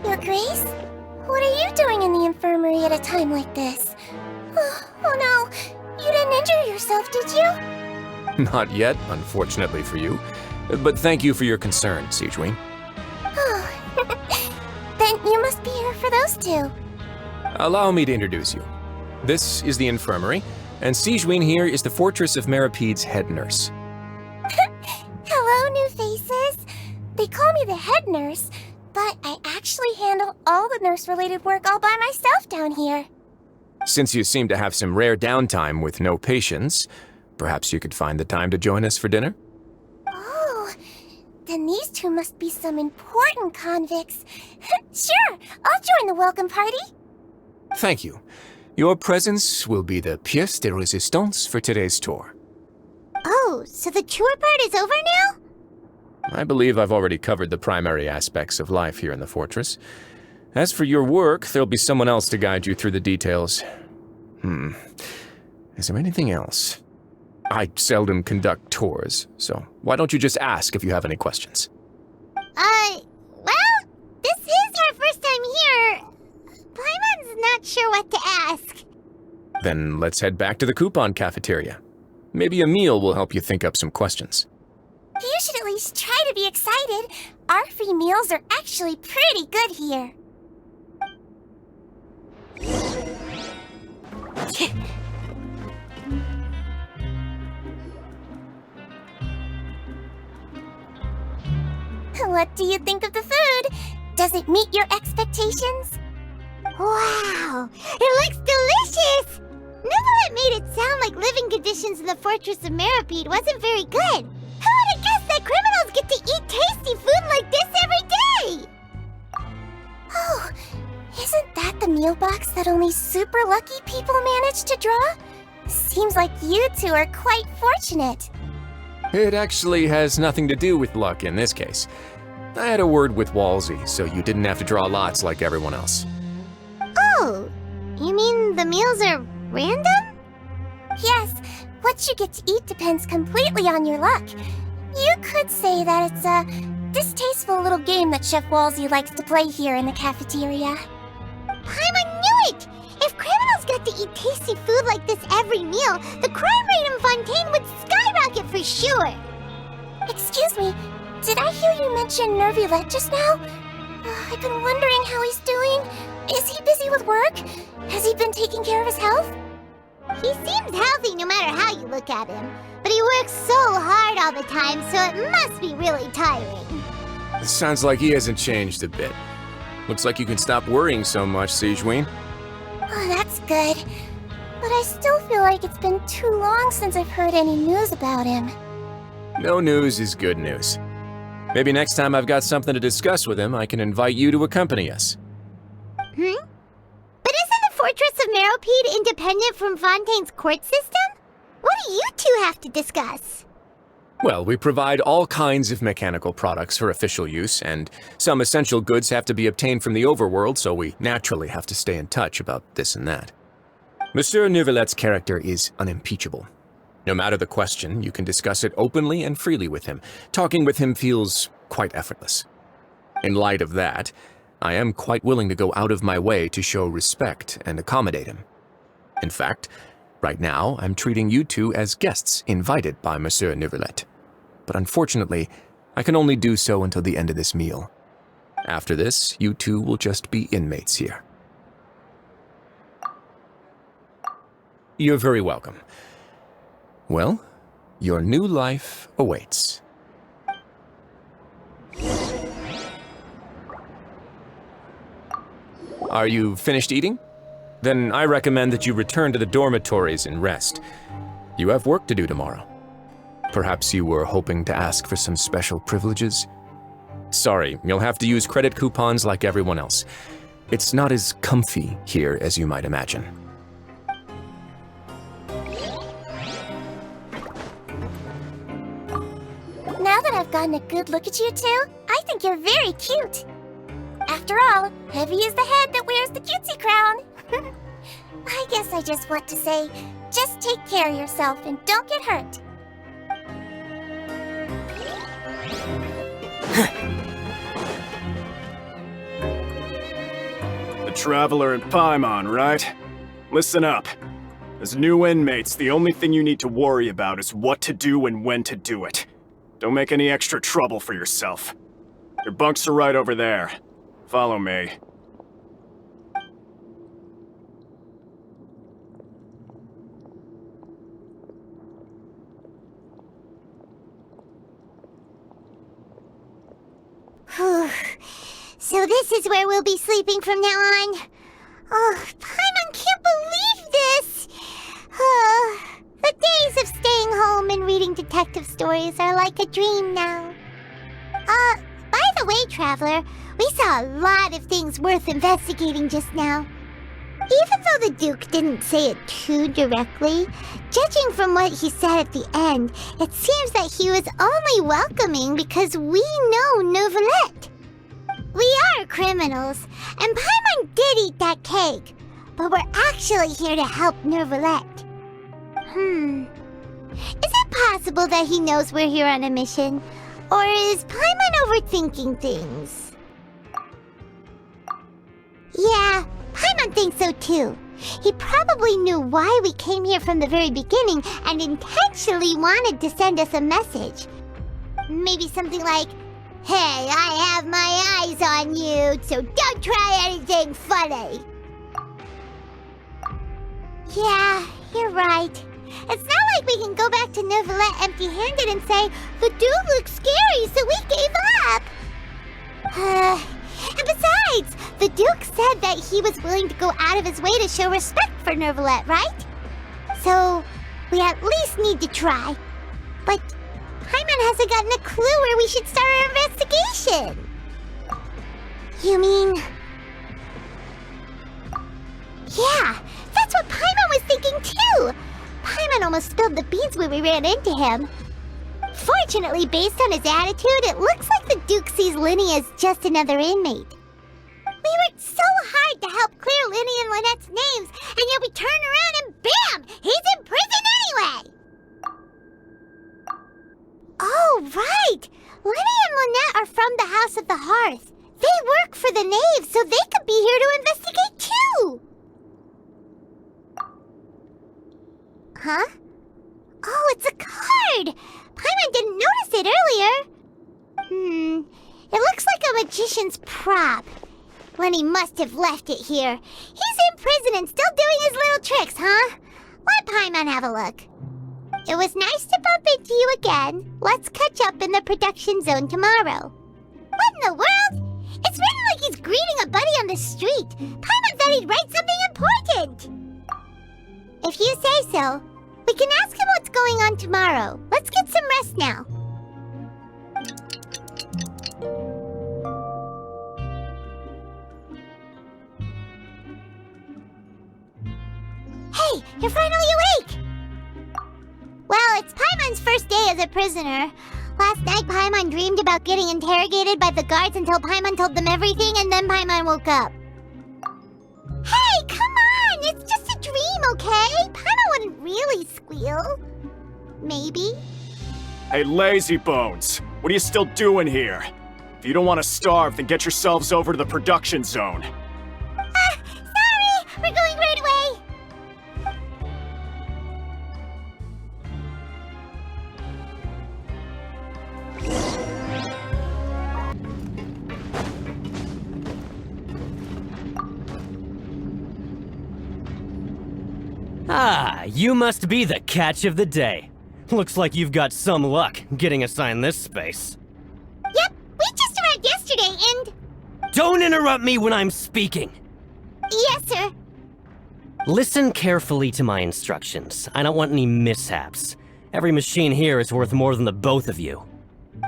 Your Grace? What are you doing in the infirmary at a time like this? Oh no, you didn't injure yourself, did you? Not yet, unfortunately for you. But thank you for your concern, Siegeween. Oh, then you must be here for those two. Allow me to introduce you. This is the infirmary, and Sigewin here is the Fortress of Meripede's head nurse. Hello, new faces. They call me the head nurse, but I actually handle all the nurse-related work all by myself down here. Since you seem to have some rare downtime with no patients, perhaps you could find the time to join us for dinner? Oh, then these two must be some important convicts. Sure, I'll join the welcome party. Thank you. Your presence will be the pièce de résistance for today's tour. Oh, so the tour part is over now? I believe I've already covered the primary aspects of life here in the fortress. As for your work, there'll be someone else to guide you through the details. Is there anything else? I seldom conduct tours, so why don't you just ask if you have any questions? Well, this is our first time here. Paimon's not sure what to ask. Then let's head back to the coupon cafeteria. Maybe a meal will help you think up some questions. You should at least try to be excited. Our free meals are actually pretty good here. What do you think of the food? Does it meet your expectations? Wow, it looks delicious! Natlan made it sound like living conditions in the Fortress of Meripede wasn't very good. Who would have guessed that criminals get to eat tasty food like this every day? Oh, isn't that the meal box that only super lucky people manage to draw? Seems like you two are quite fortunate. It actually has nothing to do with luck in this case. I had a word with Walsey, so you didn't have to draw lots like everyone else. Oh, you mean the meals are random? Yes, what you get to eat depends completely on your luck. You could say that it's a distasteful little game that Chef Walsey likes to play here in the cafeteria. Paimon knew it! If criminals got to eat tasty food like this every meal, the crime rate in Fontaine would skyrocket for sure! Excuse me, did I hear you mention Nervulette just now? I've been wondering how he's doing. Is he busy with work? Has he been taking care of his health? He seems healthy no matter how you look at him, but he works so hard all the time, so it must be really tiring. It sounds like he hasn't changed a bit. Looks like you can stop worrying so much, Sigewin. Oh, that's good. But I still feel like it's been too long since I've heard any news about him. No news is good news. Maybe next time I've got something to discuss with him, I can invite you to accompany us. But isn't the Fortress of Meropede independent from Fontaine's court system? What do you two have to discuss? Well, we provide all kinds of mechanical products for official use, and some essential goods have to be obtained from the overworld, so we naturally have to stay in touch about this and that. Monsieur Nervulette's character is unimpeachable. No matter the question, you can discuss it openly and freely with him. Talking with him feels quite effortless. In light of that, I am quite willing to go out of my way to show respect and accommodate him. In fact, right now, I'm treating you two as guests invited by Monsieur Nervulette. But unfortunately, I can only do so until the end of this meal. After this, you two will just be inmates here. You're very welcome. Well, your new life awaits. Are you finished eating? Then I recommend that you return to the dormitories and rest. You have work to do tomorrow. Perhaps you were hoping to ask for some special privileges? Sorry, you'll have to use credit coupons like everyone else. It's not as comfy here as you might imagine. Now that I've gotten a good look at you two, I think you're very cute. After all, heavy is the head that wears the cutesy crown. I guess I just want to say, just take care of yourself and don't get hurt. The Traveler and Paimon, right? Listen up. As new inmates, the only thing you need to worry about is what to do and when to do it. Don't make any extra trouble for yourself. Your bunks are right over there. Follow me. So this is where we'll be sleeping from now on. Oh, Paimon can't believe this! The days of staying home and reading detective stories are like a dream now. By the way, Traveler, we saw a lot of things worth investigating just now. Even though the Duke didn't say it too directly, judging from what he said at the end, it seems that he was only welcoming because we know Neuvillette. We are criminals, and Paimon did eat that cake, but we're actually here to help Neuvillette. Is it possible that he knows we're here on a mission? Or is Paimon overthinking things? Yeah, Paimon thinks so too. He probably knew why we came here from the very beginning and intentionally wanted to send us a message. Maybe something like, "Hey, I have my eyes on you, so don't try anything funny." Yeah, you're right. It's not like we can go back to Neuvillette empty-handed and say, "The dude looks scary, so we gave up." And besides, the Duke said that he was willing to go out of his way to show respect for Neuvillette, right? So, we at least need to try. But Paimon hasn't gotten a clue where we should start our investigation. You mean... Yeah, that's what Paimon was thinking too! Paimon almost spilled the beans when we ran into him. Fortunately, based on his attitude, it looks like the Duke sees Lyney as just another inmate. We worked so hard to help clear Lyney and Lynette's names, and yet we turn around and bam! He's in prison anyway! Oh, right! Lyney and Lynette are from the House of the Hearth. They work for the Knave, so they could be here to investigate too! Huh? Oh, it's a card! Paimon didn't notice it earlier. It looks like a magician's prop. Lyney must have left it here. He's in prison and still doing his little tricks, huh? Let Paimon have a look. It was nice to bump into you again. Let's catch up in the production zone tomorrow. What in the world? It's written like he's greeting a buddy on the street. Paimon thought he'd write something important. If you say so. We can ask him what's going on tomorrow. Let's get some rest now. Hey, you're finally awake! Well, it's Paimon's first day as a prisoner. Last night, Paimon dreamed about getting interrogated by the guards until Paimon told them everything, and then Paimon woke up. Hey, come on! It's just a dream, okay? Paimon wouldn't really squeal. Maybe. Hey, lazy bones! What are you still doing here? If you don't want to starve, then get yourselves over to the production zone. Sorry! We're going right away! Ah, you must be the catch of the day. Looks like you've got some luck getting assigned this space. Yep, we just arrived yesterday and... Don't interrupt me when I'm speaking! Yes, sir. Listen carefully to my instructions. I don't want any mishaps. Every machine here is worth more than the both of you.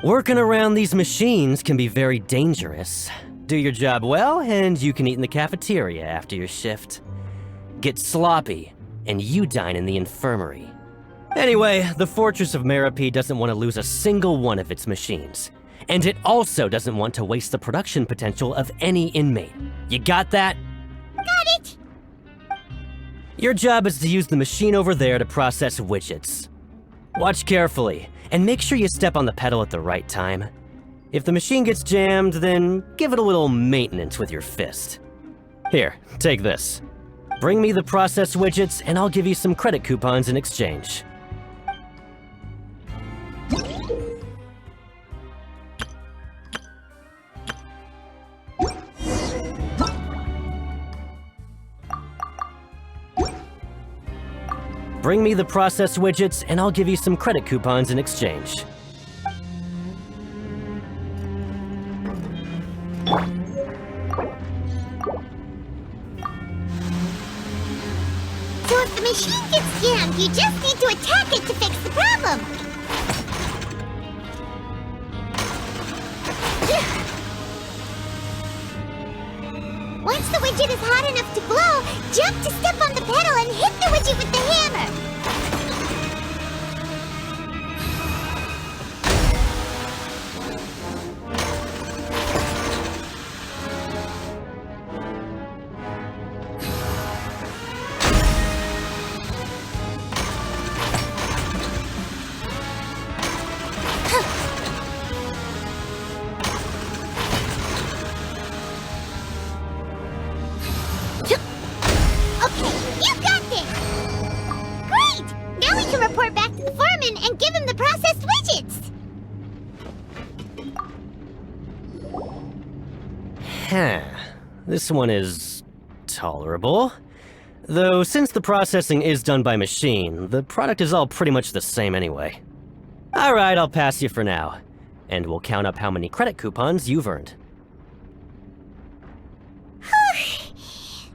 Working around these machines can be very dangerous. Do your job well, and you can eat in the cafeteria after your shift. Get sloppy, and you dine in the infirmary. Anyway, the Fortress of Meropide doesn't want to lose a single one of its machines. And it also doesn't want to waste the production potential of any inmate. You got that? Got it! Your job is to use the machine over there to process widgets. Watch carefully, and make sure you step on the pedal at the right time. If the machine gets jammed, then give it a little maintenance with your fist. Here, take this. Bring me the process widgets, and I'll give you some credit coupons in exchange. Bring me the process widgets, and I'll give you some credit coupons in exchange. the machine gets jammed, you just need to attack it to fix the problem. Once the widget is hot enough to blow, jump to step on the pedal and hit the widget with the hammer. This one is tolerable. Though since the processing is done by machine, the product is all pretty much the same anyway. Alright, I'll pass you for now. And we'll count up how many credit coupons you've earned.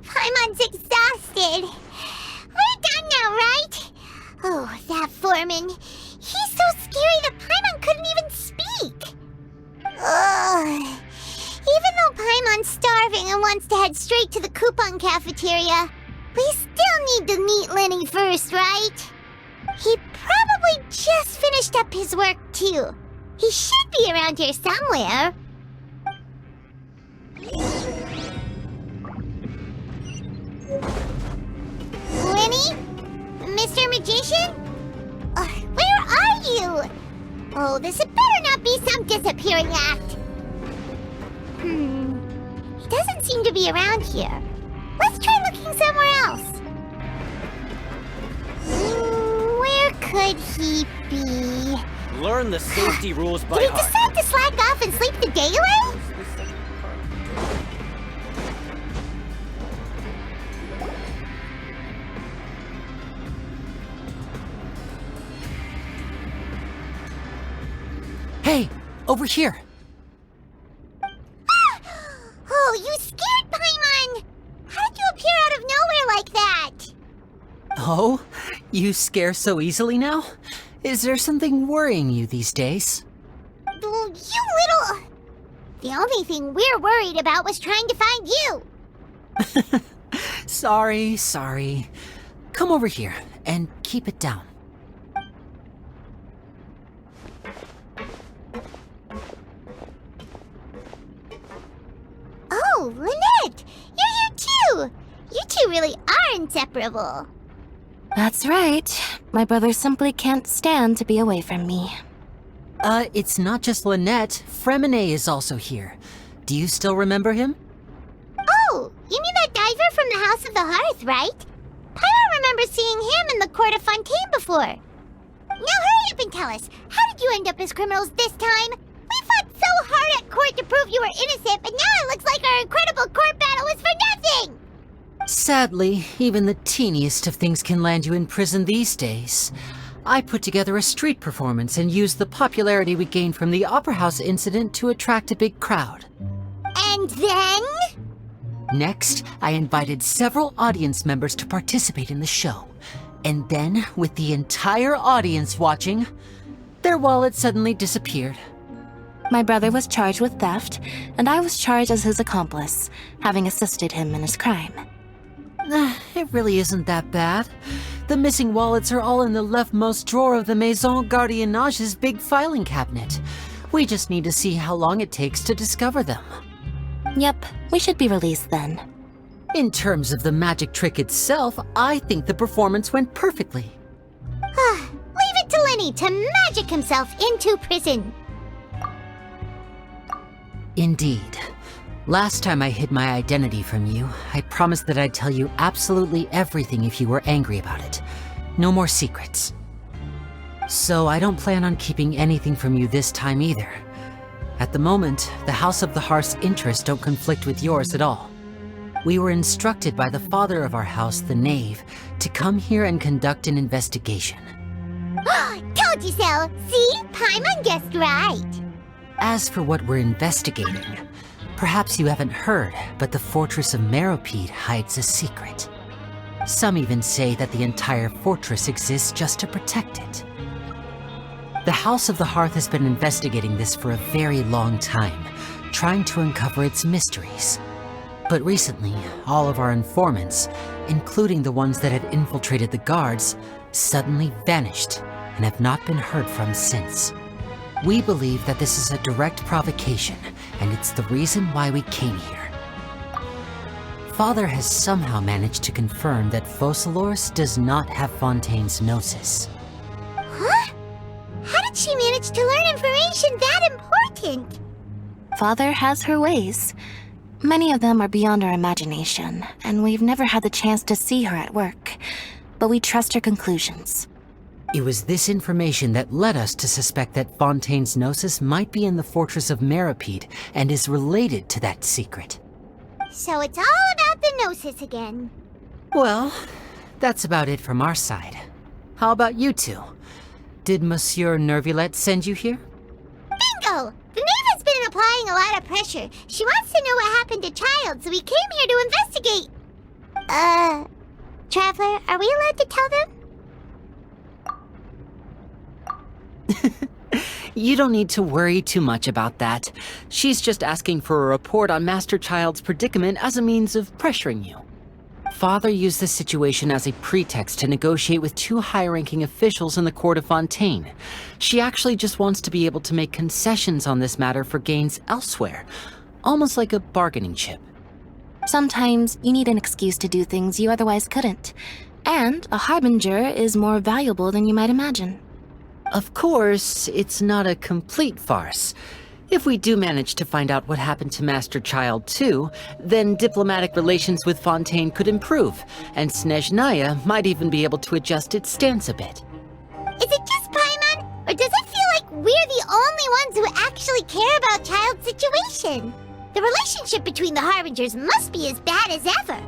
Paimon's exhausted. We're done now, right? Oh, that foreman. He's so scary that Paimon couldn't even speak. Ugh. Even though Paimon's starving and wants to head straight to the coupon cafeteria, we still need to meet Lyney first, right? He probably just finished up his work, too. He should be around here somewhere. Lyney? Mr. Magician? Where are you? Oh, this had better not be some disappearing act. He doesn't seem to be around here. Let's try looking somewhere else. Where could he be? Learn the safety rules by Did he heart. decide to slack off and sleep the day away? Hey, over here. Oh, you scared Paimon! How did you appear out of nowhere like that? Oh, you scare so easily now? Is there something worrying you these days? You little... The only thing we're worried about was trying to find you. Sorry. Come over here and keep it down. Oh, Lynette! You're here too! You two really are inseparable. That's right. My brother simply can't stand to be away from me. It's not just Lynette. Fremine is also here. Do you still remember him? Oh, you mean that diver from the House of the Hearth, right? I remember seeing him in the Court of Fontaine before. Now hurry up and tell us, how did you end up as criminals this time? We fought so hard at court to prove you were innocent, but now it looks like our incredible court battle was for nothing! Sadly, even the teeniest of things can land you in prison these days. I put together a street performance and used the popularity we gained from the Opera House incident to attract a big crowd. And then? Next, I invited several audience members to participate in the show. And then, with the entire audience watching, their wallet suddenly disappeared. My brother was charged with theft, and I was charged as his accomplice, having assisted him in his crime. It really isn't that bad. The missing wallets are all in the leftmost drawer of the Maison Gardiennage's big filing cabinet. We just need to see how long it takes to discover them. Yep, we should be released then. In terms of the magic trick itself, I think the performance went perfectly. Leave it to Lyney to magic himself into prison. Indeed. Last time I hid my identity from you, I promised that I'd tell you absolutely everything if you were angry about it. No more secrets. So I don't plan on keeping anything from you this time either. At the moment, the House of the Hearth's interests don't conflict with yours at all. We were instructed by the father of our house, the Knave, to come here and conduct an investigation. Told you so! See? Paimon guessed right. As for what we're investigating, perhaps you haven't heard, but the Fortress of Meropide hides a secret. Some even say that the entire fortress exists just to protect it. The House of the Hearth has been investigating this for a very long time, trying to uncover its mysteries. But recently, all of our informants, including the ones that had infiltrated the guards, suddenly vanished and have not been heard from since. We believe that this is a direct provocation, and it's the reason why we came here. Father has somehow managed to confirm that Focalors does not have Fontaine's Gnosis. Huh? How did she manage to learn information that important? Father has her ways. Many of them are beyond our imagination, and we've never had the chance to see her at work. But we trust her conclusions. It was this information that led us to suspect that Fontaine's Gnosis might be in the fortress of Meripede and is related to that secret. So it's all about the Gnosis again. Well, that's about it from our side. How about you two? Did Monsieur Nervulette send you here? Bingo! The Knave has been applying a lot of pressure. She wants to know what happened to Child, so we came here to investigate. Traveler, are we allowed to tell them? You don't need to worry too much about that. She's just asking for a report on Master Child's predicament as a means of pressuring you. Father used the situation as a pretext to negotiate with two high-ranking officials in the court of Fontaine. She actually just wants to be able to make concessions on this matter for gains elsewhere, almost like a bargaining chip. Sometimes you need an excuse to do things you otherwise couldn't. And a harbinger is more valuable than you might imagine. Of course, it's not a complete farce. If we do manage to find out what happened to Master Child too, then diplomatic relations with Fontaine could improve, and Snezhnaya might even be able to adjust its stance a bit. Is it just Paimon, or does it feel like we're the only ones who actually care about Child's situation? The relationship between the Harbingers must be as bad as ever.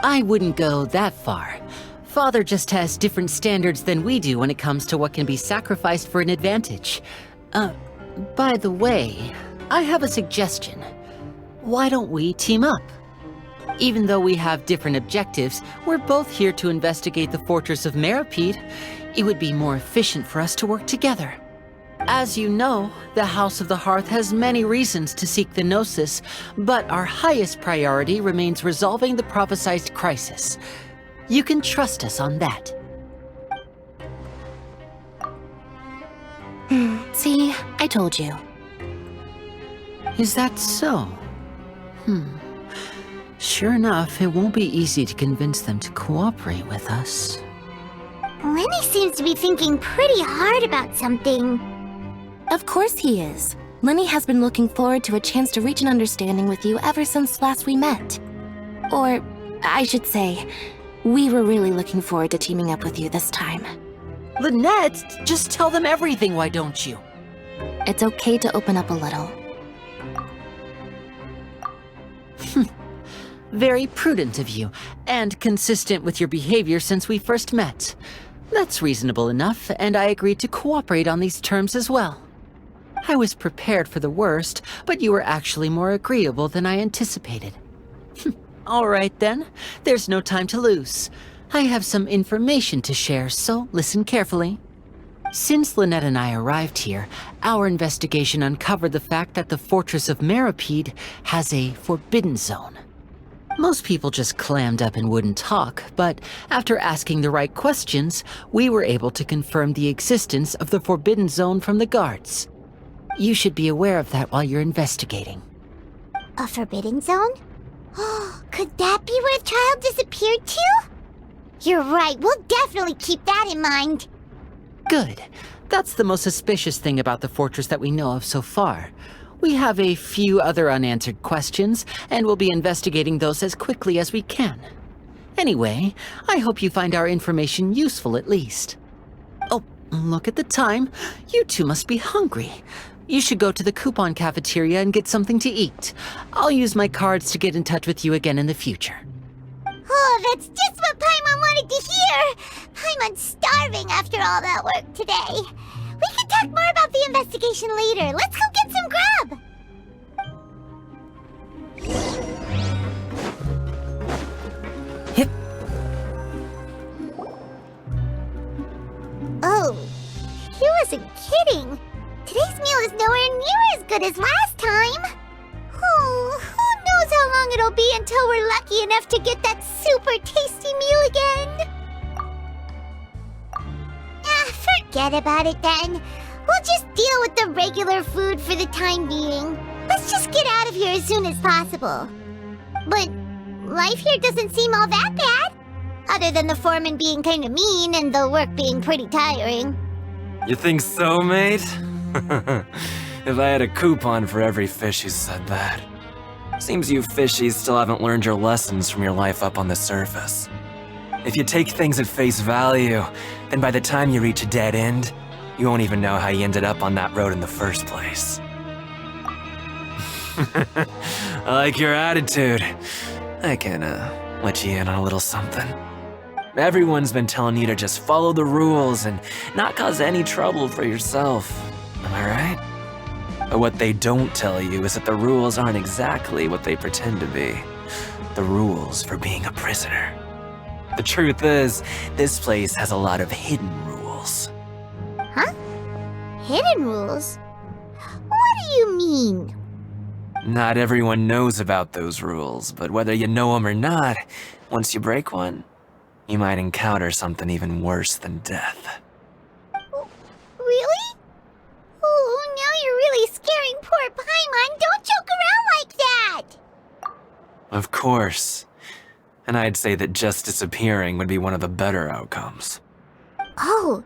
I wouldn't go that far. Father just has different standards than we do when it comes to what can be sacrificed for an advantage. By the way, I have a suggestion. Why don't we team up? Even though we have different objectives, we're both here to investigate the fortress of Meripede. It would be more efficient for us to work together. As you know, the House of the Hearth has many reasons to seek the Gnosis, but our highest priority remains resolving the prophesized crisis. You can trust us on that. See, I told you. Is that so? Sure enough, it won't be easy to convince them to cooperate with us. Lyney seems to be thinking pretty hard about something. Of course he is. Lyney has been looking forward to a chance to reach an understanding with you ever since last we met. Or, I should say, we were really looking forward to teaming up with you this time. Lynette, just tell them everything, why don't you? It's okay to open up a little. Very prudent of you, and consistent with your behavior since we first met. That's reasonable enough, and I agreed to cooperate on these terms as well. I was prepared for the worst, but you were actually more agreeable than I anticipated. All right then, there's no time to lose. I have some information to share, so listen carefully. Since Lynette and I arrived here, our investigation uncovered the fact that the Fortress of Meripede has a forbidden zone. Most people just clammed up and wouldn't talk, but after asking the right questions, we were able to confirm the existence of the forbidden zone from the guards. You should be aware of that while you're investigating. A forbidden zone? Could that be where Child disappeared to? You're right, we'll definitely keep that in mind. Good. That's the most suspicious thing about the fortress that we know of so far. We have a few other unanswered questions, and we'll be investigating those as quickly as we can. Anyway, I hope you find our information useful at least. Oh, look at the time. You two must be hungry. You should go to the coupon cafeteria and get something to eat. I'll use my cards to get in touch with you again in the future. Oh, that's just what Paimon wanted to hear! Paimon's starving after all that work today. We can talk more about the investigation later. Let's go get some grub! good as last time. Oh, who knows how long it'll be until we're lucky enough to get that super tasty meal again. Forget about it then. We'll just deal with the regular food for the time being. Let's just get out of here as soon as possible. But life here doesn't seem all that bad. Other than the foreman being kind of mean and the work being pretty tiring. You think so, mate? If I had a coupon for every fish who said that. Seems you fishies still haven't learned your lessons from your life up on the surface. If you take things at face value, then by the time you reach a dead end, you won't even know how you ended up on that road in the first place. I like your attitude. I can, let you in on a little something. Everyone's been telling you to just follow the rules and not cause any trouble for yourself. Am I right? But what they don't tell you is that the rules aren't exactly what they pretend to be. The rules for being a prisoner. The truth is, this place has a lot of hidden rules. Huh? Hidden rules? What do you mean? Not everyone knows about those rules, but whether you know them or not, once you break one, you might encounter something even worse than death. Really? Oh, now you're really scaring poor Paimon. Don't joke around like that! Of course. And I'd say that just disappearing would be one of the better outcomes. Oh,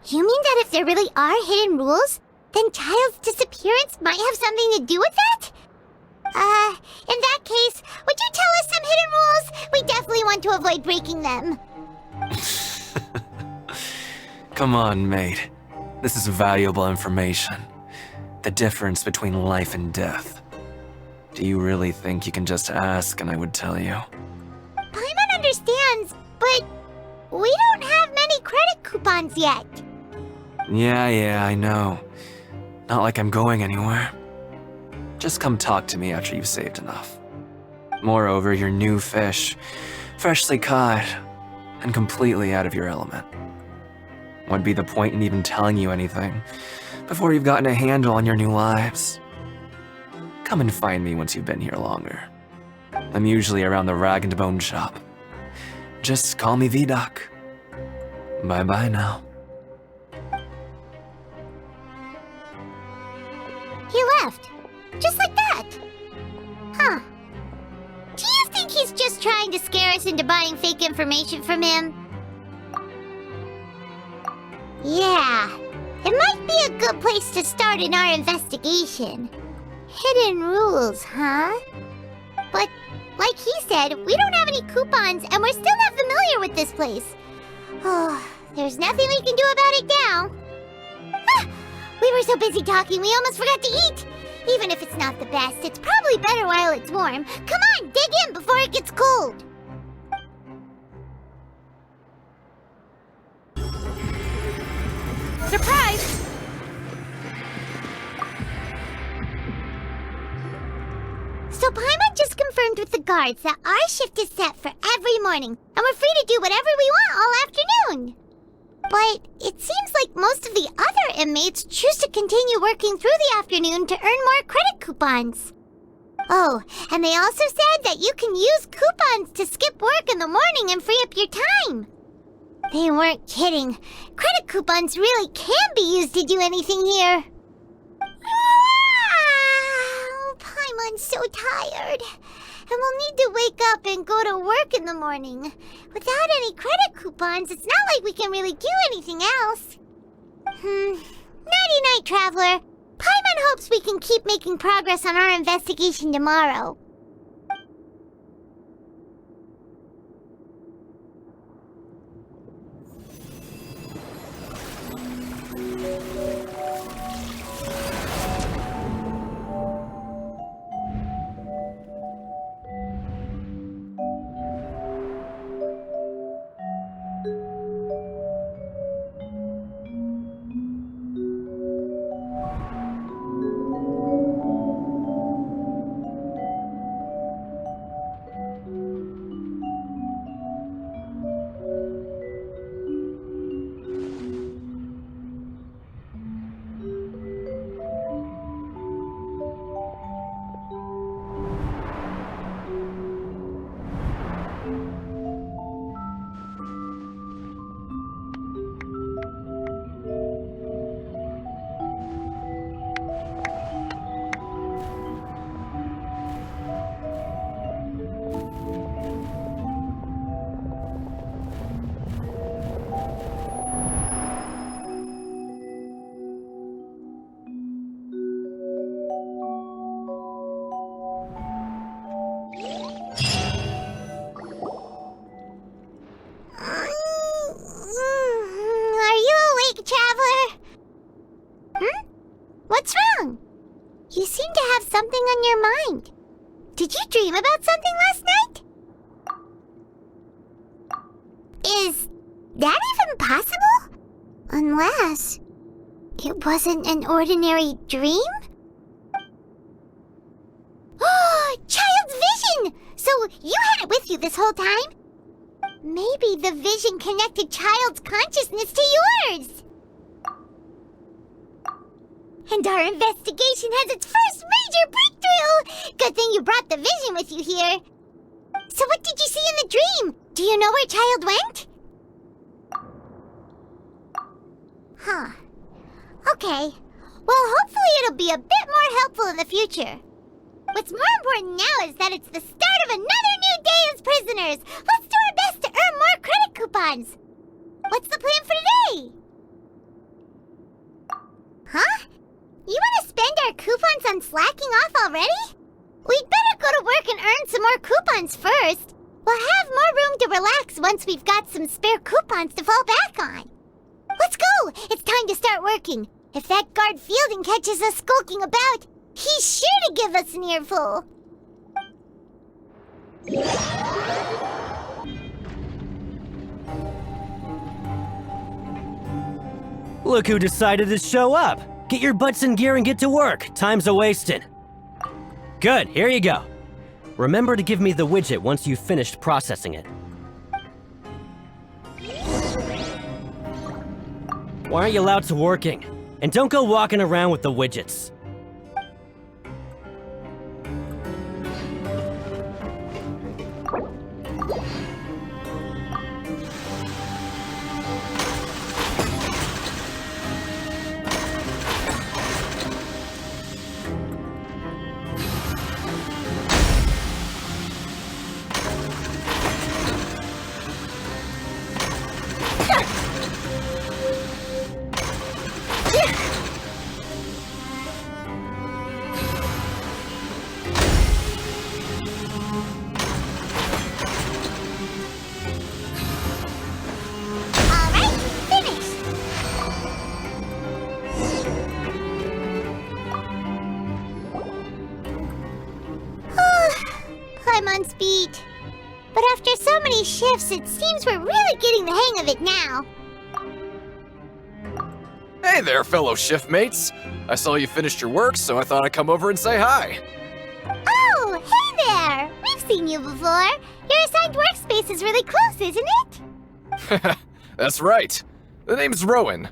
you mean that if there really are hidden rules, then Child's disappearance might have something to do with that? In that case, would you tell us some hidden rules? We definitely want to avoid breaking them. Come on, mate. This is valuable information. The difference between life and death. Do you really think you can just ask and I would tell you? Paimon understands, but we don't have many credit coupons yet. Yeah, I know. Not like I'm going anywhere. Just come talk to me after you've saved enough. Moreover, you're new fish, freshly caught, and completely out of your element. What'd be the point in even telling you anything before you've gotten a handle on your new lives? Come and find me once you've been here longer. I'm usually around the rag and bone shop. Just call me VDoc. Bye-bye now. He left. Just like that. Huh. Do you think he's just trying to scare us into buying fake information from him? Yeah. It might be a good place to start in our investigation. Hidden rules, huh? But, like he said, we don't have any coupons and we're still not familiar with this place. Oh, there's nothing we can do about it now. Ah, we were so busy talking we almost forgot to eat. Even if it's not the best, it's probably better while it's warm. Come on, dig in before it gets cold. Surprise! So Paimon just confirmed with the guards that our shift is set for every morning, and we're free to do whatever we want all afternoon. But it seems like most of the other inmates choose to continue working through the afternoon to earn more credit coupons. Oh, and they also said that you can use coupons to skip work in the morning and free up your time. They weren't kidding. Credit coupons really can be used to do anything here. Paimon's so tired. And we'll need to wake up and go to work in the morning. Without any credit coupons, it's not like we can really do anything else. Nighty-night, Traveler. Paimon hopes we can keep making progress on our investigation tomorrow. something on your mind. Did you dream about something last night? Is that even possible? Unless it wasn't an ordinary dream? Oh, child's vision! So you had it with you this whole time? Maybe the vision connected child's consciousness to yours. And our investigation has its first major breakthrough! Good thing you brought the vision with you here. So what did you see in the dream? Do you know where child went? Huh. Okay. Well, hopefully it'll be a bit more helpful in the future. What's more important now is that it's the start of another new day as prisoners. Let's do our best to earn more credit coupons. What's the plan for today? Huh? You want to spend our coupons on slacking off already? We'd better go to work and earn some more coupons first. We'll have more room to relax once we've got some spare coupons to fall back on. Let's go! It's time to start working. If that guard Fielding catches us skulking about, he's sure to give us an earful. Look who decided to show up. Get your butts in gear and get to work. Time's a-wasting. Good, here you go. Remember to give me the widget once you've finished processing it. Why aren't you allowed to working? And don't go walking around with the widgets. I'm on speed. But after so many shifts, it seems we're really getting the hang of it now. Hey there, fellow shiftmates. I saw you finished your work, so I thought I'd come over and say hi. Oh, hey there! We've seen you before. Your assigned workspace is really close, isn't it? That's right. The name's Rowan.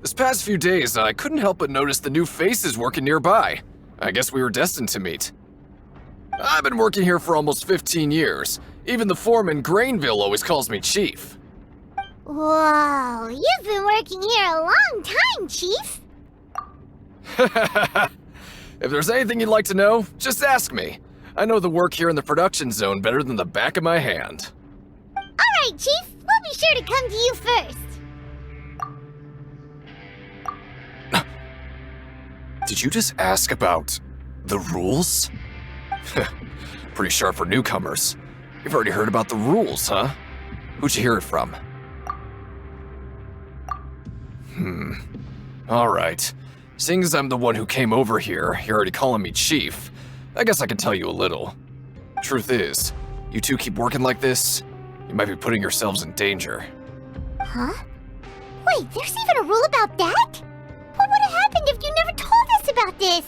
This past few days, I couldn't help but notice the new faces working nearby. I guess we were destined to meet. I've been working here for almost 15 years. Even the foreman, Grainville, always calls me Chief. Whoa, you've been working here a long time, Chief. If there's anything you'd like to know, just ask me. I know the work here in the production zone better than the back of my hand. All right, Chief. We'll be sure to come to you first. Did you just ask about the rules? Pretty sharp for newcomers. You've already heard about the rules, huh? Who'd you hear it from? Alright. Seeing as I'm the one who came over here, you're already calling me Chief. I guess I can tell you a little. Truth is, you two keep working like this, you might be putting yourselves in danger. Huh? Wait, there's even a rule about that? What would have happened if you never told us about this?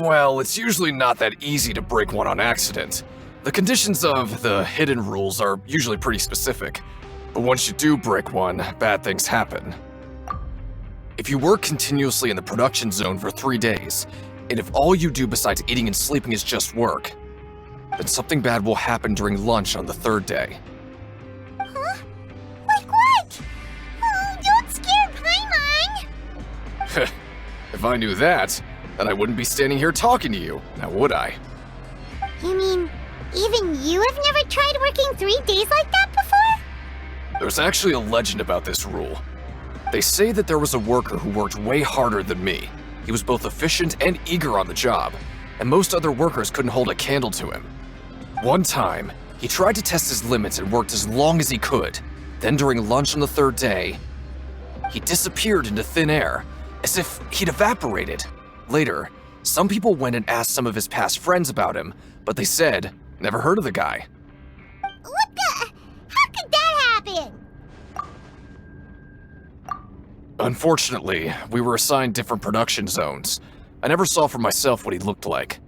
Well, it's usually not that easy to break one on accident. The conditions of the hidden rules are usually pretty specific. But once you do break one, bad things happen. If you work continuously in the production zone for 3 days, and if all you do besides eating and sleeping is just work, then something bad will happen during lunch on the 3rd day. Huh? Like what? Oh, don't scare Paimon! If I knew that, then I wouldn't be standing here talking to you, now would I? You mean, even you have never tried working 3 days like that before? There's actually a legend about this rule. They say that there was a worker who worked way harder than me. He was both efficient and eager on the job, and most other workers couldn't hold a candle to him. One time, he tried to test his limits and worked as long as he could. Then during lunch on the 3rd day, he disappeared into thin air, as if he'd evaporated. Later, Some people went and asked some of his past friends about him, but they said, never heard of the guy. What the? How could that happen? Unfortunately, we were assigned different production zones. I never saw for myself what he looked like.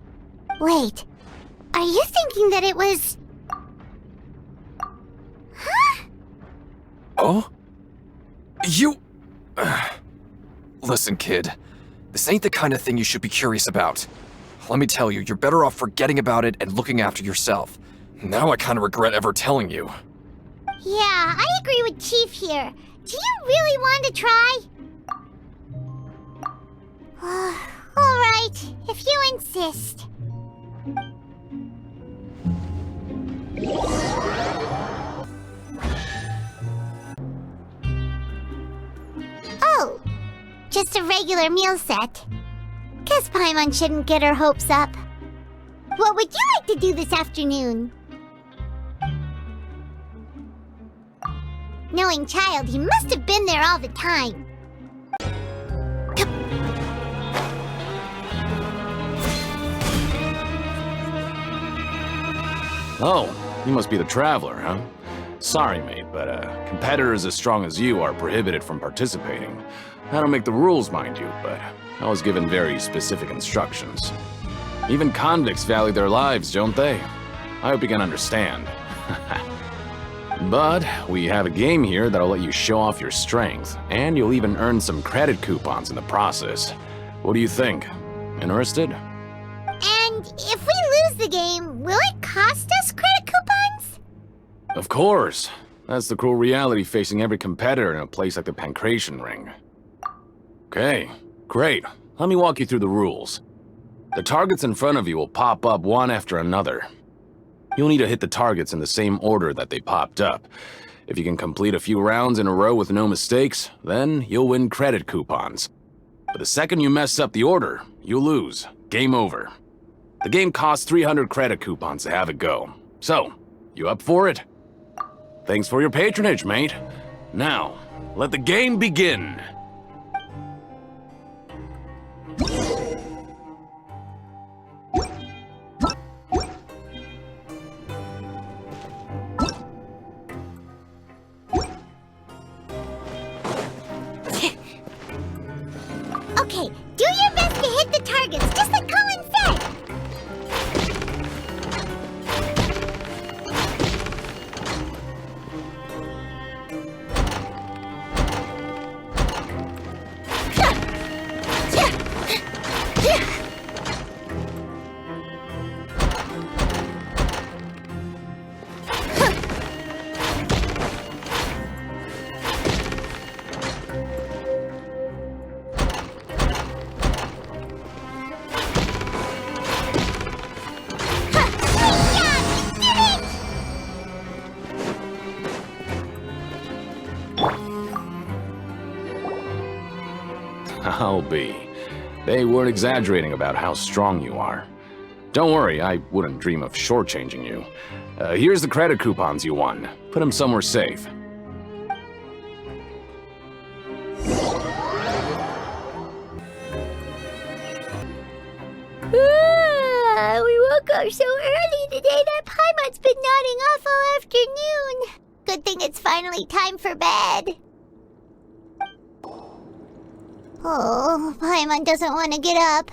Wait, are you thinking that it was... Huh? Oh? You... Listen, kid. This ain't the kind of thing you should be curious about. Let me tell you, you're better off forgetting about it and looking after yourself. Now I kind of regret ever telling you. Yeah, I agree with Chief here. Do you really want to try? Alright, if you insist. Oh, just a regular meal set. Guess Paimon shouldn't get her hopes up. What would you like to do this afternoon? Knowing child, he must have been there all the time. Oh, you must be the Traveler, huh? Sorry, mate, but competitors as strong as you are prohibited from participating. I don't make the rules, mind you, but I was given very specific instructions. Even convicts value their lives, don't they? I hope you can understand. But we have a game here that'll let you show off your strength, and you'll even earn some credit coupons in the process. What do you think? Interested? And if we lose the game, will it cost us credit coupons? Of course. That's the cruel reality facing every competitor in a place like the Pancration Ring. Okay, great. Let me walk you through the rules. The targets in front of you will pop up one after another. You'll need to hit the targets in the same order that they popped up. If you can complete a few rounds in a row with no mistakes, then you'll win credit coupons. But the second you mess up the order, you'll lose. Game over. The game costs 300 credit coupons to have it go. So, you up for it? Thanks for your patronage, mate. Now, let the game begin. Okay, do your best to hit the targets, just like Colin said! I'll be. They weren't exaggerating about how strong you are. Don't worry, I wouldn't dream of shortchanging you. Here's the credit coupons you won. Put them somewhere safe. We woke up so early today that Paimon's been nodding off all afternoon. Good thing it's finally time for bed. Oh, Paimon doesn't want to get up.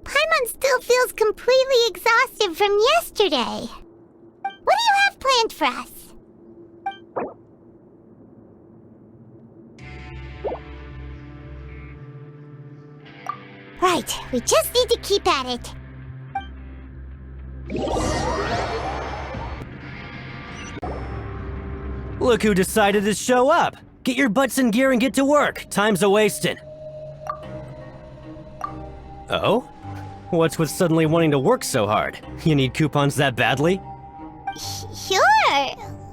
Paimon still feels completely exhausted from yesterday. What do you have planned for us? Right, we just need to keep at it. Look who decided to show up! Get your butts in gear and get to work. Time's a-wasting. Oh? What's with suddenly wanting to work so hard? You need coupons that badly? Sure.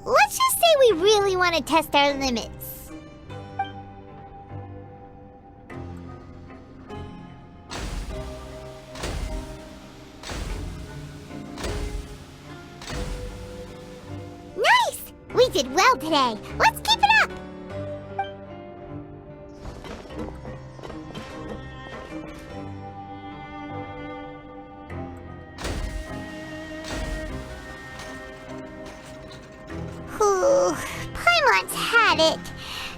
Let's just say we really want to test our limits. Nice! We did well today. Let's keep it up! once had it.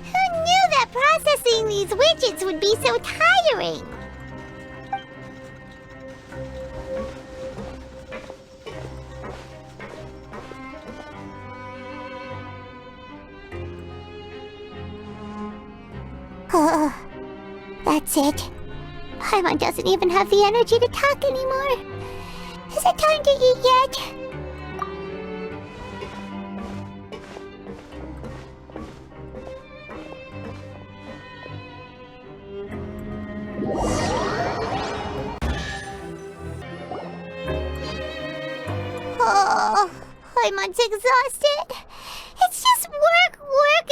Who knew that processing these widgets would be so tiring? That's it. Paimon doesn't even have the energy to talk anymore. Is it time to eat yet? Oh, Paimon's exhausted. It's just work,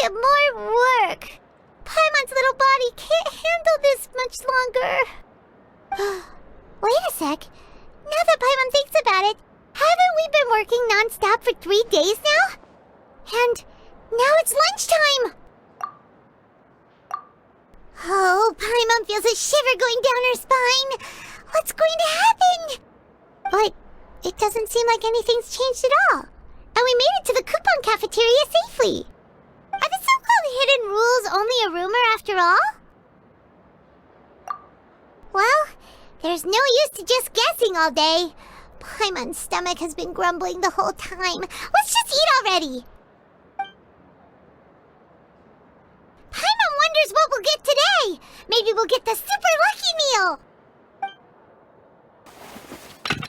and more work. Paimon's little body can't handle this much longer. Wait a sec. Now that Paimon thinks about it, haven't we been working non-stop for 3 days now? And now it's lunchtime! Oh, Paimon feels a shiver going down her spine. What's going to happen? But it doesn't seem like anything's changed at all. And we made it to the coupon cafeteria safely. Are the so-called hidden rules only a rumor after all? Well, there's no use to just guessing all day. Paimon's stomach has been grumbling the whole time. Let's just eat already! Paimon wonders what we'll get today! Maybe we'll get the super lucky meal!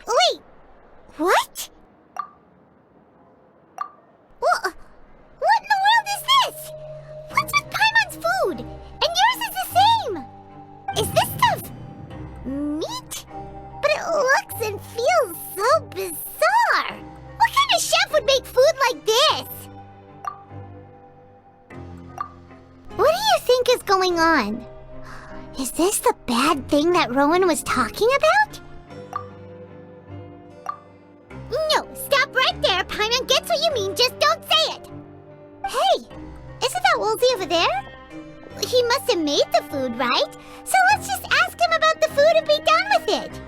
Wait! What? What in the world is this? What's with Paimon's food? And yours is the same! Is this stuff meat? But it looks and feels so bizarre! What kind of chef would make food like this? What do you think is going on? Is this the bad thing that Rowan was talking about? No, stop right there. Paimon gets what you mean, just don't say it. Hey, isn't that Woolsey over there? He must have made the food, right? So let's just ask him about the food and be done with it.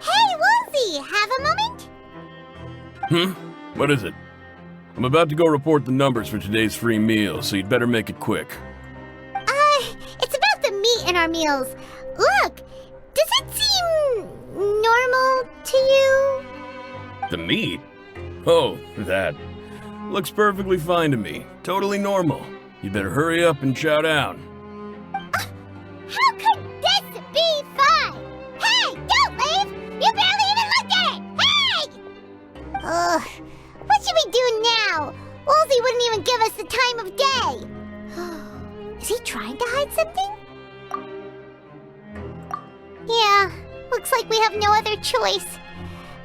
Hey, Woolsey, have a moment? What is it? I'm about to go report the numbers for today's free meal, so you'd better make it quick. It's about the meat in our meals. Look, does it seem normal to you? The meat? Oh, that. Looks perfectly fine to me. Totally normal. You better hurry up and chow down. How could this be fine? Hey, don't leave! You barely even looked at it! Hey! Ugh, what should we do now? Woolsey wouldn't even give us the time of day. Is he trying to hide something? Yeah, looks like we have no other choice.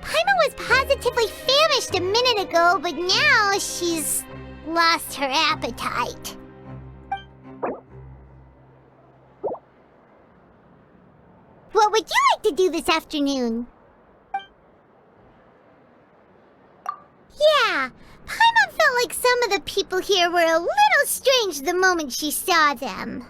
Paimon was positively famished a minute ago, but now she's lost her appetite. What would you like to do this afternoon? Yeah, Paimon felt like some of the people here were a little strange the moment she saw them.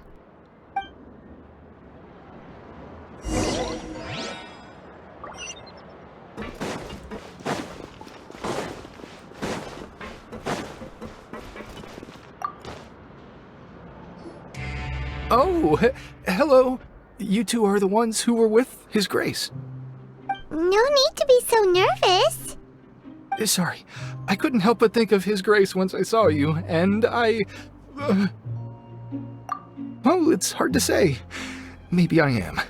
Oh, hello. You two are the ones who were with His Grace. No need to be so nervous. Sorry, I couldn't help but think of His Grace once I saw you, and well, it's hard to say. Maybe I am.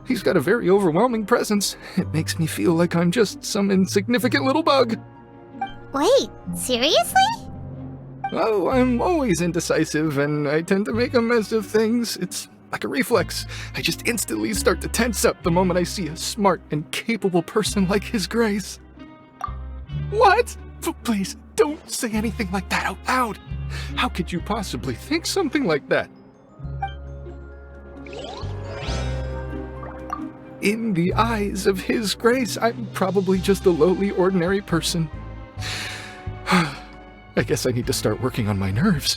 He's got a very overwhelming presence. It makes me feel like I'm just some insignificant little bug. Wait, seriously? Oh, I'm always indecisive, and I tend to make a mess of things. It's like a reflex. I just instantly start to tense up the moment I see a smart and capable person like His Grace. What? Please, don't say anything like that out loud. How could you possibly think something like that? In the eyes of His Grace, I'm probably just a lowly, ordinary person. I guess I need to start working on my nerves.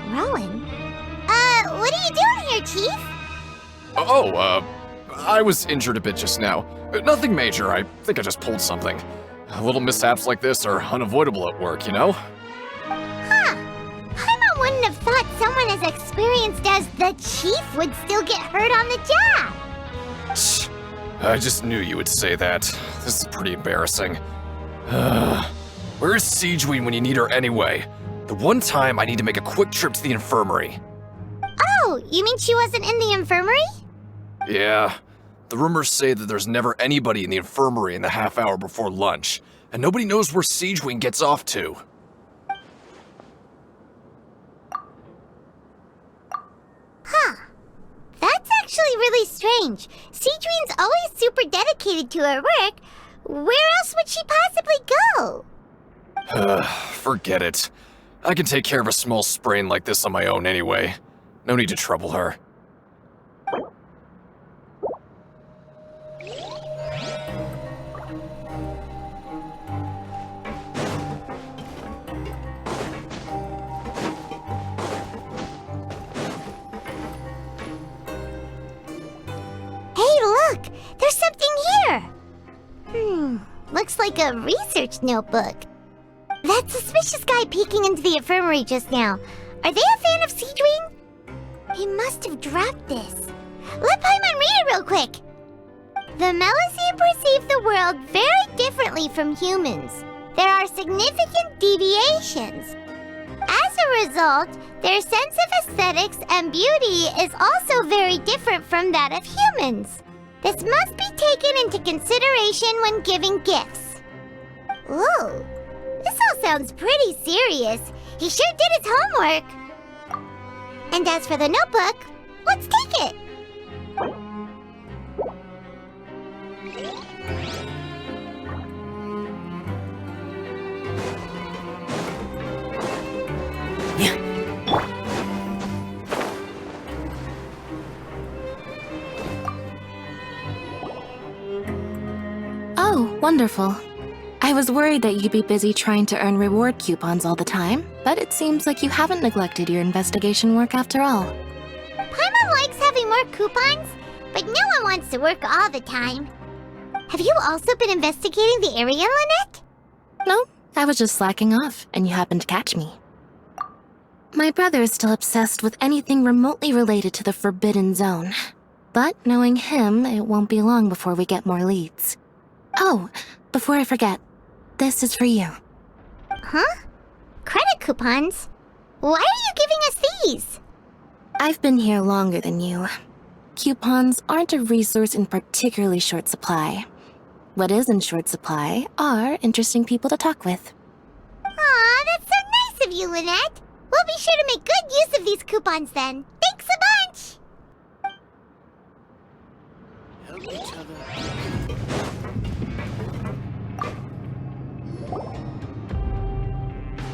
Rowan? What are you doing here, Chief? I was injured a bit just now. Nothing major, I think I just pulled something. Little mishaps like this are unavoidable at work, you know? Huh. Paimon wouldn't have thought someone as experienced as the Chief would still get hurt on the job. Shh. I just knew you would say that. This is pretty embarrassing. Where's Siegeween when you need her anyway? The one time I need to make a quick trip to the infirmary. Oh, you mean she wasn't in the infirmary? Yeah. The rumors say that there's never anybody in the infirmary in the half hour before lunch, and nobody knows where Siegeween gets off to. Huh. That's actually really strange. Siegeween's always super dedicated to her work. Where else would she possibly go? Forget it. I can take care of a small sprain like this on my own anyway. No need to trouble her. Hey, look! There's something here! Looks like a research notebook. That suspicious guy peeking into the infirmary just now. Are they a fan of Siegeween? He must have dropped this. Let Paimon read it real quick! The Melusine perceive the world very differently from humans. There are significant deviations. As a result, their sense of aesthetics and beauty is also very different from that of humans. This must be taken into consideration when giving gifts. Ooh, this all sounds pretty serious. He sure did his homework. And as for the notebook, let's take it. Oh, wonderful. I was worried that you'd be busy trying to earn reward coupons all the time, but it seems like you haven't neglected your investigation work after all. Paimon likes having more coupons, but no one wants to work all the time. Have you also been investigating the area, Lynette? No, I was just slacking off, and you happened to catch me. My brother is still obsessed with anything remotely related to the Forbidden Zone. But knowing him, it won't be long before we get more leads. Oh, before I forget, this is for you. Huh? Credit coupons? Why are you giving us these? I've been here longer than you. Coupons aren't a resource in particularly short supply. What is in short supply are interesting people to talk with. Aw, that's so nice of you, Lynette. We'll be sure to make good use of these coupons then. Thanks a bunch! Help each other.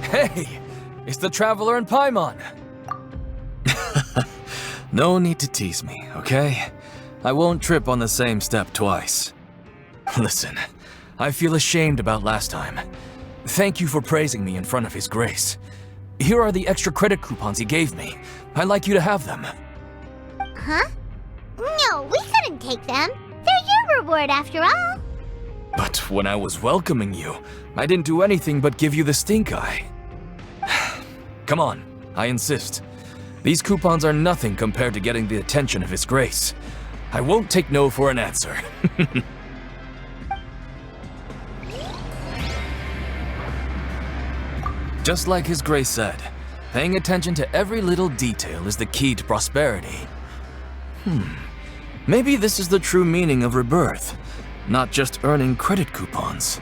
Hey! It's the Traveler and Paimon! No need to tease me, okay? I won't trip on the same step twice. Listen, I feel ashamed about last time. Thank you for praising me in front of His Grace. Here are the extra credit coupons he gave me. I'd like you to have them. Huh? No, we couldn't take them. They're your reward after all. But when I was welcoming you, I didn't do anything but give you the stink eye. Come on, I insist. These coupons are nothing compared to getting the attention of His Grace. I won't take no for an answer. Just like His Grace said, paying attention to every little detail is the key to prosperity. Maybe this is the true meaning of rebirth, not just earning credit coupons.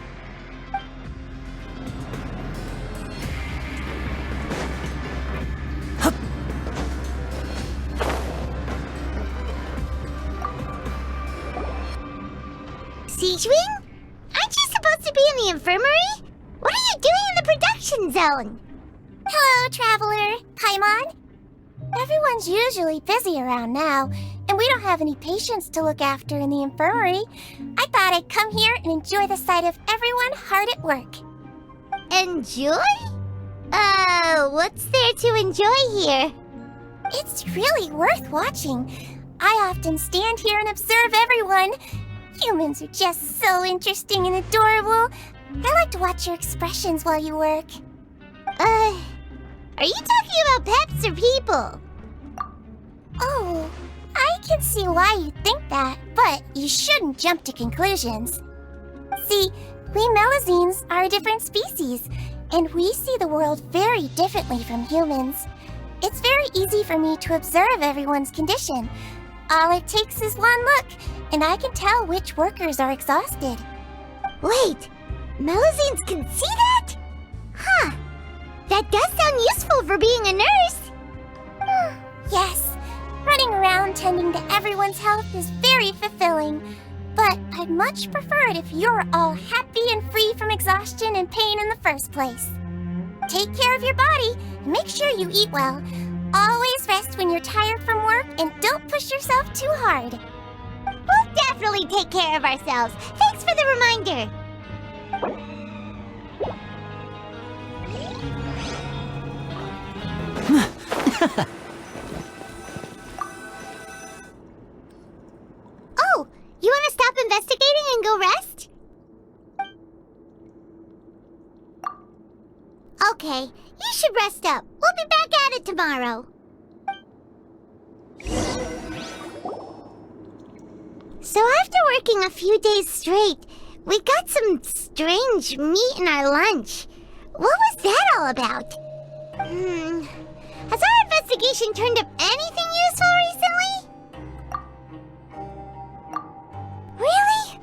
Siegeween? Aren't you supposed to be in the infirmary? What are you doing in the production zone? Hello, Traveler. Paimon. Everyone's usually busy around now, and we don't have any patients to look after in the infirmary. I thought I'd come here and enjoy the sight of everyone hard at work. Enjoy? What's there to enjoy here? It's really worth watching. I often stand here and observe everyone. Humans are just so interesting and adorable. I like to watch your expressions while you work. Are you talking about pets or people? Oh, I can see why you think that, but you shouldn't jump to conclusions. See, we Melazines are a different species, and we see the world very differently from humans. It's very easy for me to observe everyone's condition. All it takes is one look, and I can tell which workers are exhausted. Wait, Melazines can see that? Huh. That does sound useful for being a nurse. Yes, running around tending to everyone's health is very fulfilling. But I'd much prefer it if you're all happy and free from exhaustion and pain in the first place. Take care of your body and make sure you eat well. Always rest when you're tired from work and don't push yourself too hard. We'll definitely take care of ourselves. Thanks for the reminder. Oh, you want to stop investigating and go rest? Okay, you should rest up. We'll be back at it tomorrow. So after working a few days straight, we got some strange meat in our lunch. What was that all about? Has our investigation turned up anything useful recently? Really?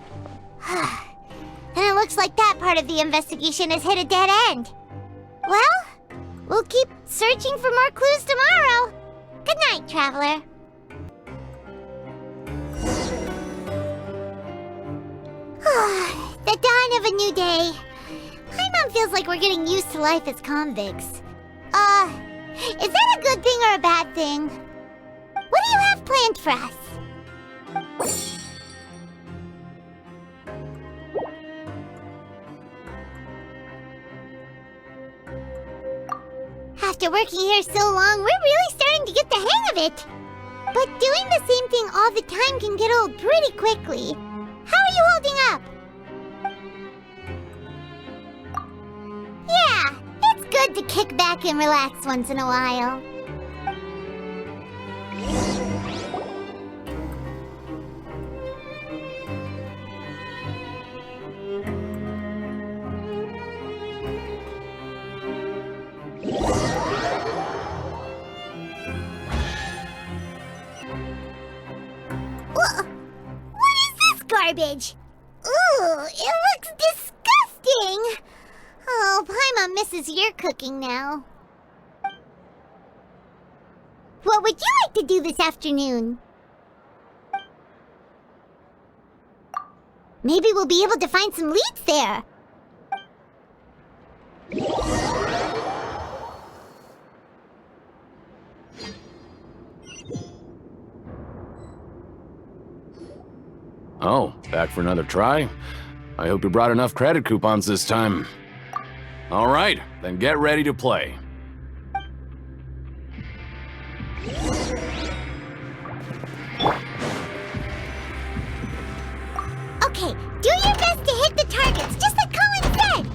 Then it looks like that part of the investigation has hit a dead end. Well, we'll keep searching for more clues tomorrow. Good night, Traveler. The dawn of a new day. Paimon feels like we're getting used to life as convicts. Is that a good thing or a bad thing? What do you have planned for us? After working here so long, we're really starting to get the hang of it. But doing the same thing all the time can get old pretty quickly. How are you holding up? Yeah, it's good to kick back and relax once in a while. What is this garbage? Ooh, it looks disgusting! Oh, Paimon misses your cooking now. What would you like to do this afternoon? Maybe we'll be able to find some leads there. Oh, back for another try? I hope you brought enough credit coupons this time. All right, then get ready to play. Okay, do your best to hit the targets, just like Colin said!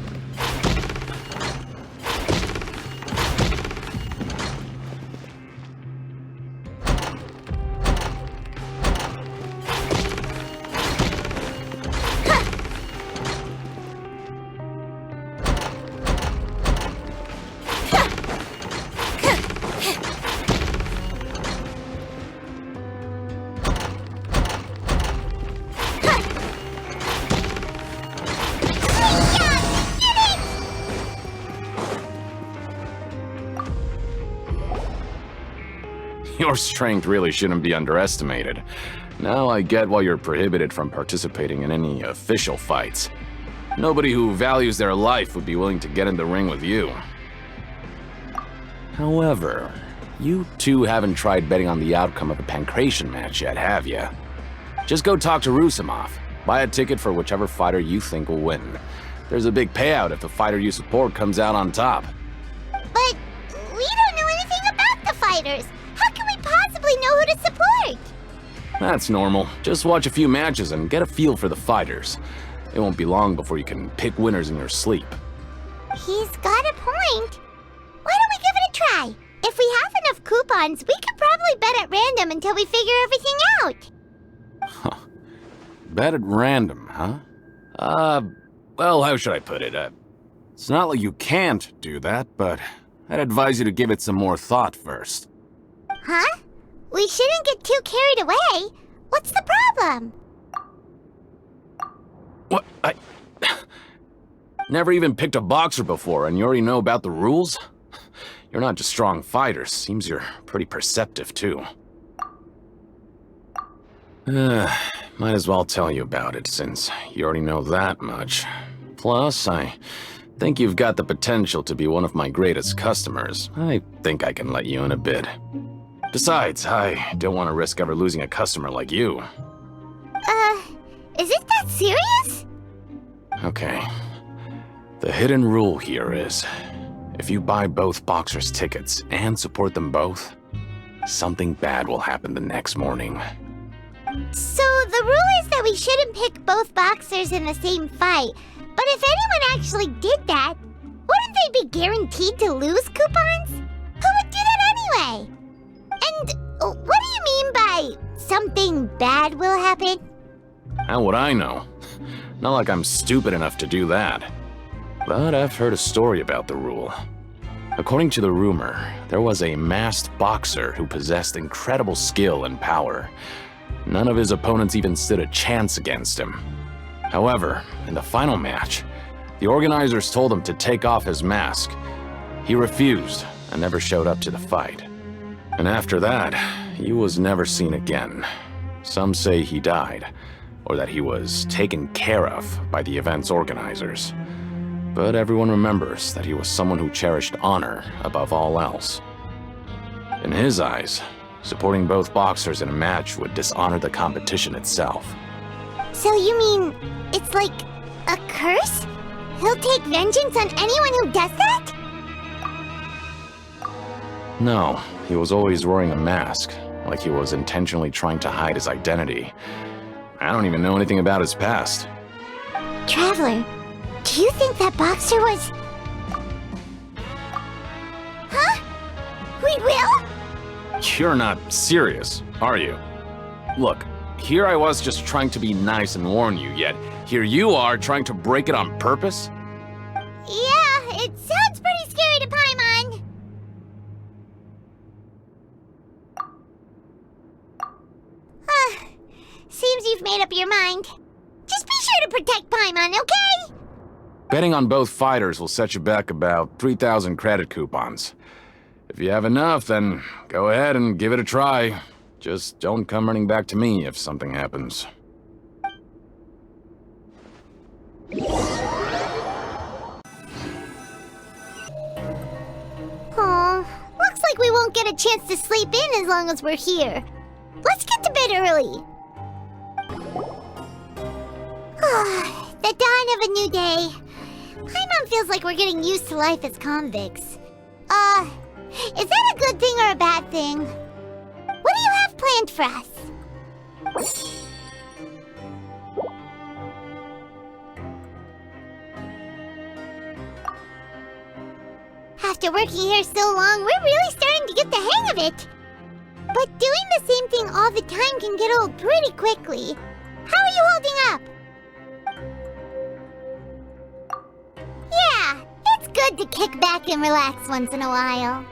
Your strength really shouldn't be underestimated. Now I get why you're prohibited from participating in any official fights. Nobody who values their life would be willing to get in the ring with you. However, you two haven't tried betting on the outcome of a pancration match yet, have you? Just go talk to Rusimov. Buy a ticket for whichever fighter you think will win. There's a big payout if the fighter you support comes out on top. But we don't know anything about the fighters. How can we possibly know who to support? That's normal. Just watch a few matches and get a feel for the fighters. It won't be long before you can pick winners in your sleep. He's got a point. Why don't we give it a try? If we have enough coupons, we could probably bet at random until we figure everything out. Bet at random, huh? Well, how should I put it? It's not like you can't do that, but I'd advise you to give it some more thought first. Huh? We shouldn't get too carried away. What's the problem? What? Never even picked a boxer before, and you already know about the rules? You're not just strong fighters. Seems you're pretty perceptive, too. Might as well tell you about it, since you already know that much. Plus, I think you've got the potential to be one of my greatest customers. I think I can let you in a bid. Besides, I don't want to risk ever losing a customer like you. Is it that serious? Okay. The hidden rule here is, if you buy both boxers' tickets and support them both, something bad will happen the next morning. So the rule is that we shouldn't pick both boxers in the same fight. But if anyone actually did that, wouldn't they be guaranteed to lose coupons? Who would do that anyway? And what do you mean by something bad will happen? How would I know? Not like I'm stupid enough to do that. But I've heard a story about the rule. According to the rumor, there was a masked boxer who possessed incredible skill and power. None of his opponents even stood a chance against him. However, in the final match, the organizers told him to take off his mask. He refused and never showed up to the fight. And after that, he was never seen again. Some say he died, or that he was taken care of by the event's organizers. But everyone remembers that he was someone who cherished honor above all else. In his eyes, supporting both boxers in a match would dishonor the competition itself. So you mean it's like a curse? He'll take vengeance on anyone who does that? No, he was always wearing a mask, like he was intentionally trying to hide his identity. I don't even know anything about his past. Traveler, do you think that boxer was... Huh? We will? You're not serious, are you? Look, here I was just trying to be nice and warn you, yet here you are trying to break it on purpose? Yeah, it sounds pretty scary to Paimon. Seems you've made up your mind. Just be sure to protect Paimon, okay? Betting on both fighters will set you back about 3,000 credit coupons. If you have enough, then go ahead and give it a try. Just don't come running back to me if something happens. Oh, looks like we won't get a chance to sleep in as long as we're here. Let's get to bed early. The dawn of a new day. Paimon feels like we're getting used to life as convicts. Is that a good thing or a bad thing? What do you have planned for us? After working here so long, we're really starting to get the hang of it. But doing the same thing all the time can get old pretty quickly. How are you holding up? Yeah, it's good to kick back and relax once in a while.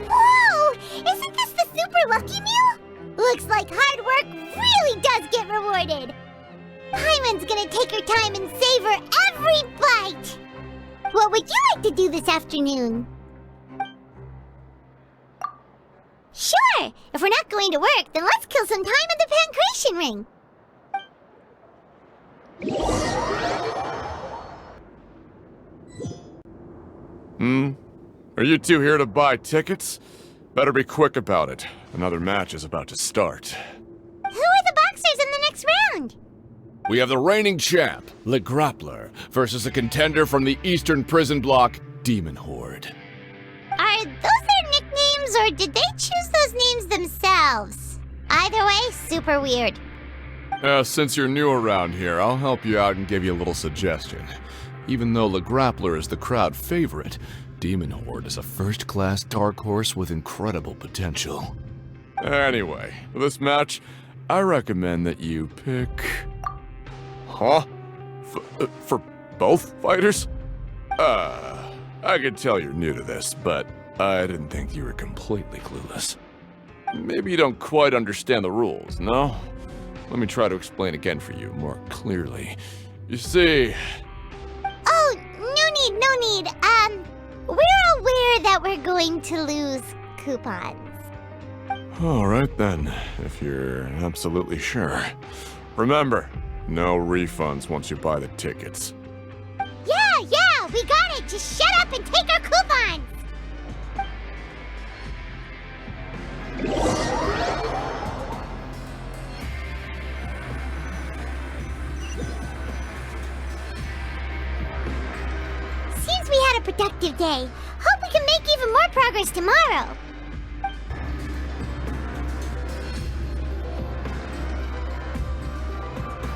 Whoa! Isn't this the super lucky meal? Looks like hard work really does get rewarded. Paimon's gonna take her time and savor every bite. What would you like to do this afternoon? Sure! If we're not going to work, then let's kill some time at the Pancration Ring. Are you two here to buy tickets? Better be quick about it. Another match is about to start. Who are the boxers in the next round? We have the reigning champ, Le Grappler, versus a contender from the Eastern Prison Block, Demon Horde. Are those their nicknames, or did they choose those names themselves? Either way, super weird. Since you're new around here, I'll help you out and give you a little suggestion. Even though Le Grappler is the crowd favorite, Demon Horde is a first-class dark horse with incredible potential. Anyway, for this match, I recommend that you pick... Huh? For both fighters? I can tell you're new to this, but I didn't think you were completely clueless. Maybe you don't quite understand the rules, no? Let me try to explain again for you more clearly. You see... Oh, no need. We're aware that we're going to lose coupons. Alright then, if you're absolutely sure. Remember, no refunds once you buy the tickets. Yeah, we got it! Just shut up and take our coupons! Seems we had a productive day. Hope we can make even more progress tomorrow.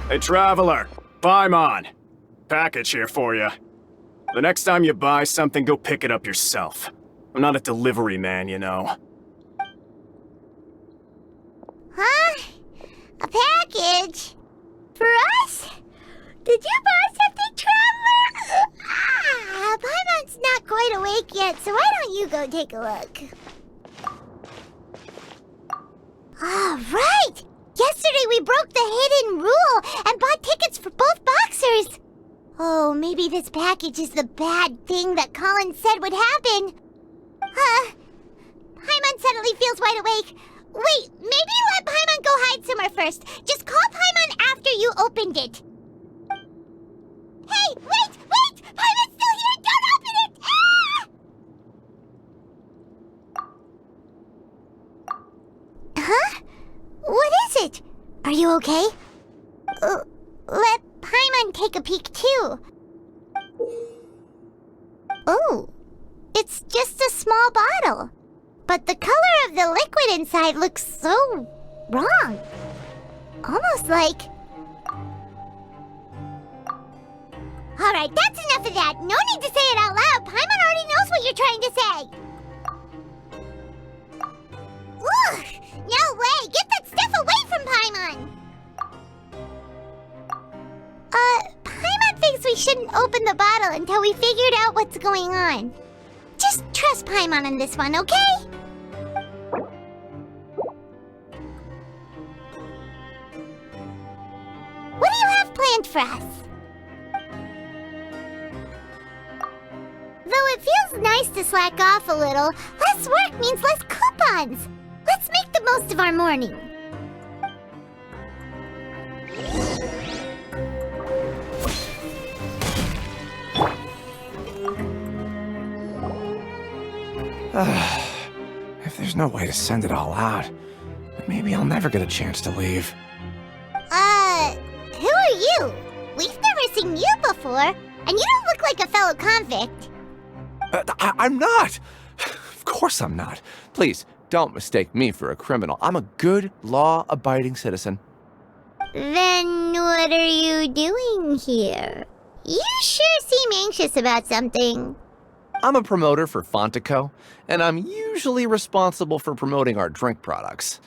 Hey, Traveler. Paimon. Package here for you. The next time you buy something, go pick it up yourself. I'm not a delivery man, you know. Huh? A package? For us? Did you buy something, Traveler? Paimon's not quite awake yet, so why don't you go take a look? Right! Yesterday we broke the hidden rule and bought tickets for both boxers. Oh, maybe this package is the bad thing that Colin said would happen. Paimon suddenly feels wide awake. Wait, maybe let Paimon go hide somewhere first. Just call Paimon after you opened it. Hey, wait! Paimon's still here! Don't open it! Huh? What is it? Are you okay? Let Paimon take a peek too. Oh, it's just a small bottle. But the color of the liquid inside looks so wrong. Almost like... Alright, that's enough of that. No need to say it out loud. Paimon already knows what you're trying to say. Ugh, no way! Get that stuff away from Paimon! Paimon thinks we shouldn't open the bottle until we figured out what's going on. Just trust Paimon on this one, okay? What do you have planned for us? Though it feels nice to slack off a little, less work means less coupons. Let's make the most of our morning. If there's no way to send it all out, maybe I'll never get a chance to leave. Who are you? We've never seen you before, and you don't look like a fellow convict. I'm not! Of course I'm not. Please, don't mistake me for a criminal. I'm a good, law-abiding citizen. Then what are you doing here? You sure seem anxious about something. I'm a promoter for Fontico, and I'm usually responsible for promoting our drink products.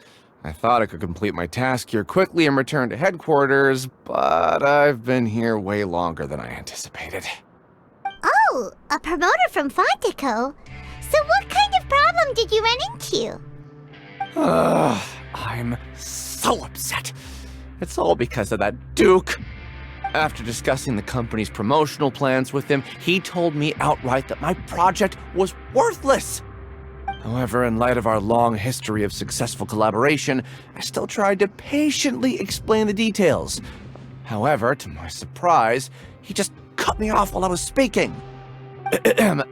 I thought I could complete my task here quickly and return to headquarters, but I've been here way longer than I anticipated. Oh, a promoter from Fontico? So what kind of problem did you run into? I'm so upset. It's all because of that Duke. After discussing the company's promotional plans with him, he told me outright that my project was worthless. However, in light of our long history of successful collaboration, I still tried to patiently explain the details. However, to my surprise, he just cut me off while I was speaking.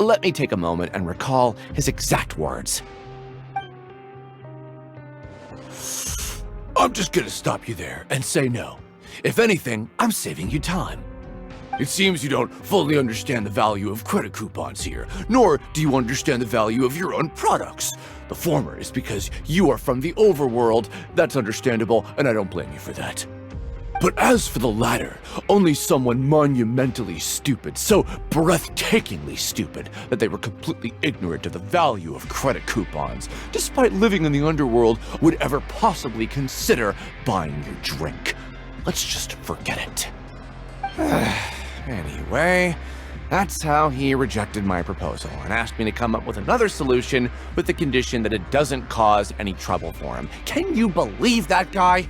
Let me take a moment and recall his exact words. I'm just gonna stop you there and say no. If anything, I'm saving you time. It seems you don't fully understand the value of credit coupons here, nor do you understand the value of your own products. The former is because you are from the overworld. That's understandable, and I don't blame you for that. But as for the latter, only someone monumentally stupid, so breathtakingly stupid that they were completely ignorant of the value of credit coupons, despite living in the underworld, would ever possibly consider buying your drink. Let's just forget it. Anyway, that's how he rejected my proposal and asked me to come up with another solution with the condition that it doesn't cause any trouble for him. Can you believe that guy?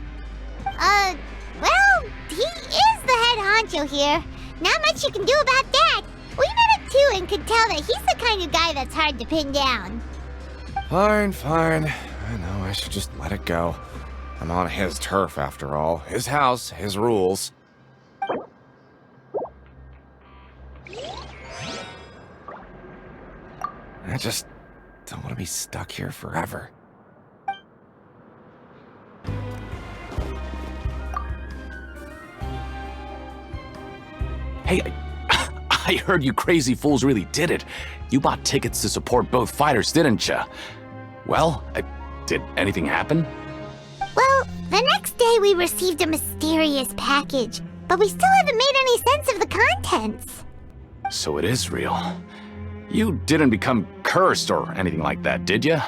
Well, he is the head honcho here. Not much you can do about that. We met him too and could tell that he's the kind of guy that's hard to pin down. Fine. I know I should just let it go. I'm on his turf after all. His house, his rules. I just don't want to be stuck here forever. Hey, I heard you crazy fools really did it. You bought tickets to support both fighters, didn't ya? Well, did anything happen? Well, the next day we received a mysterious package, but we still haven't made any sense of the contents. So it is real. You didn't become cursed or anything like that, did ya?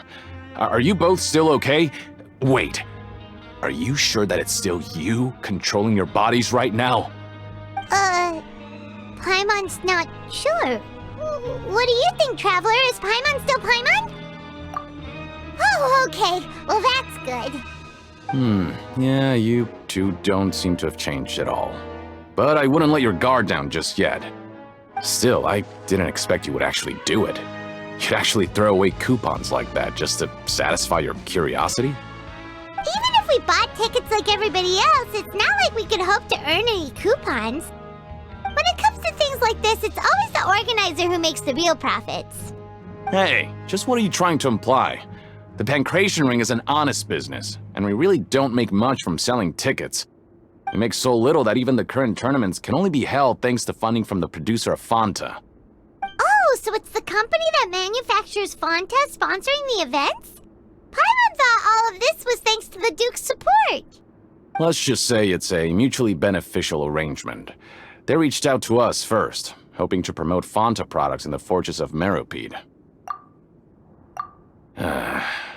Are you both still okay? Wait, are you sure that it's still you controlling your bodies right now? Paimon's not sure. What do you think, Traveler? Is Paimon still Paimon? Oh, okay. Well, that's good. Yeah, you two don't seem to have changed at all. But I wouldn't let your guard down just yet. Still, I didn't expect you would actually do it. You'd actually throw away coupons like that just to satisfy your curiosity? Even if we bought tickets like everybody else, it's not like we could hope to earn any coupons. When it comes to things like this, it's always the organizer who makes the real profits. Hey, just what are you trying to imply? The Pancration Ring is an honest business, and we really don't make much from selling tickets. We make so little that even the current tournaments can only be held thanks to funding from the producer of Fanta. Oh, so it's the company that manufactures Fanta sponsoring the events? Paimon thought all of this was thanks to the Duke's support. Let's just say it's a mutually beneficial arrangement. They reached out to us first, hoping to promote Fanta products in the Fortress of Meropide.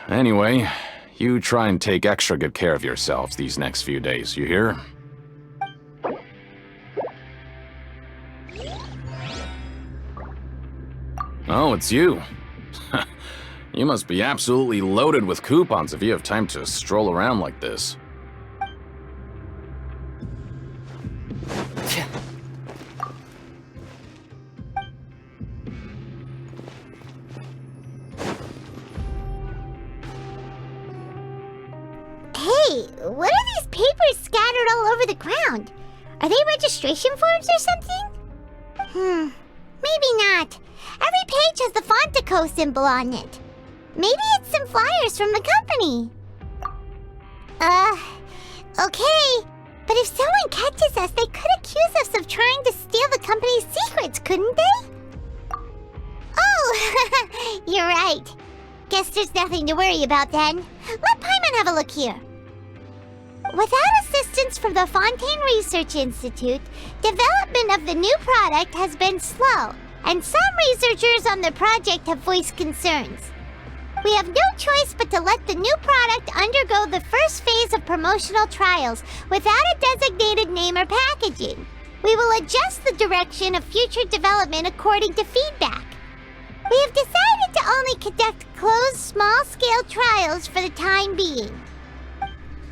Anyway, you try and take extra good care of yourselves these next few days, you hear? Oh, it's you. You must be absolutely loaded with coupons if you have time to stroll around like this. Hey, what are these papers scattered all over the ground? Are they registration forms or something? Maybe not. Every page has the Fontaco symbol on it. Maybe it's some flyers from the company. Okay. But if someone catches us, they could accuse us of trying to steal the company's secrets, couldn't they? Oh, you're right. Guess there's nothing to worry about then. Let Paimon have a look here. Without assistance from the Fontaine Research Institute, development of the new product has been slow, and some researchers on the project have voiced concerns. We have no choice but to let the new product undergo the first phase of promotional trials without a designated name or packaging. We will adjust the direction of future development according to feedback. We have decided to only conduct closed, small-scale trials for the time being.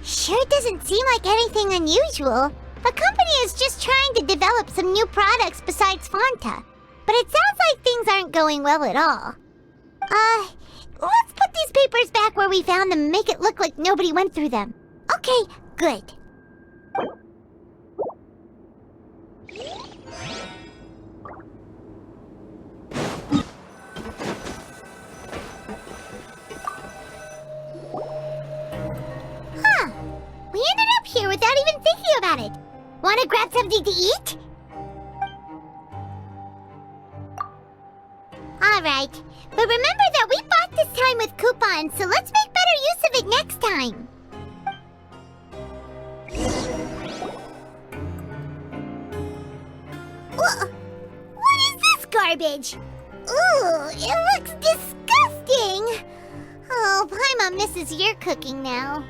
Sure doesn't seem like anything unusual. The company is just trying to develop some new products besides Fanta. But it sounds like things aren't going well at all. Let's put these papers back where we found them and make it look like nobody went through them. Okay, good. been thinking about it. Wanna grab something to eat? Alright, but remember that we bought this time with coupons, so let's make better use of it next time. What is this garbage? Ooh, it looks disgusting! Oh, Paimon misses your cooking now.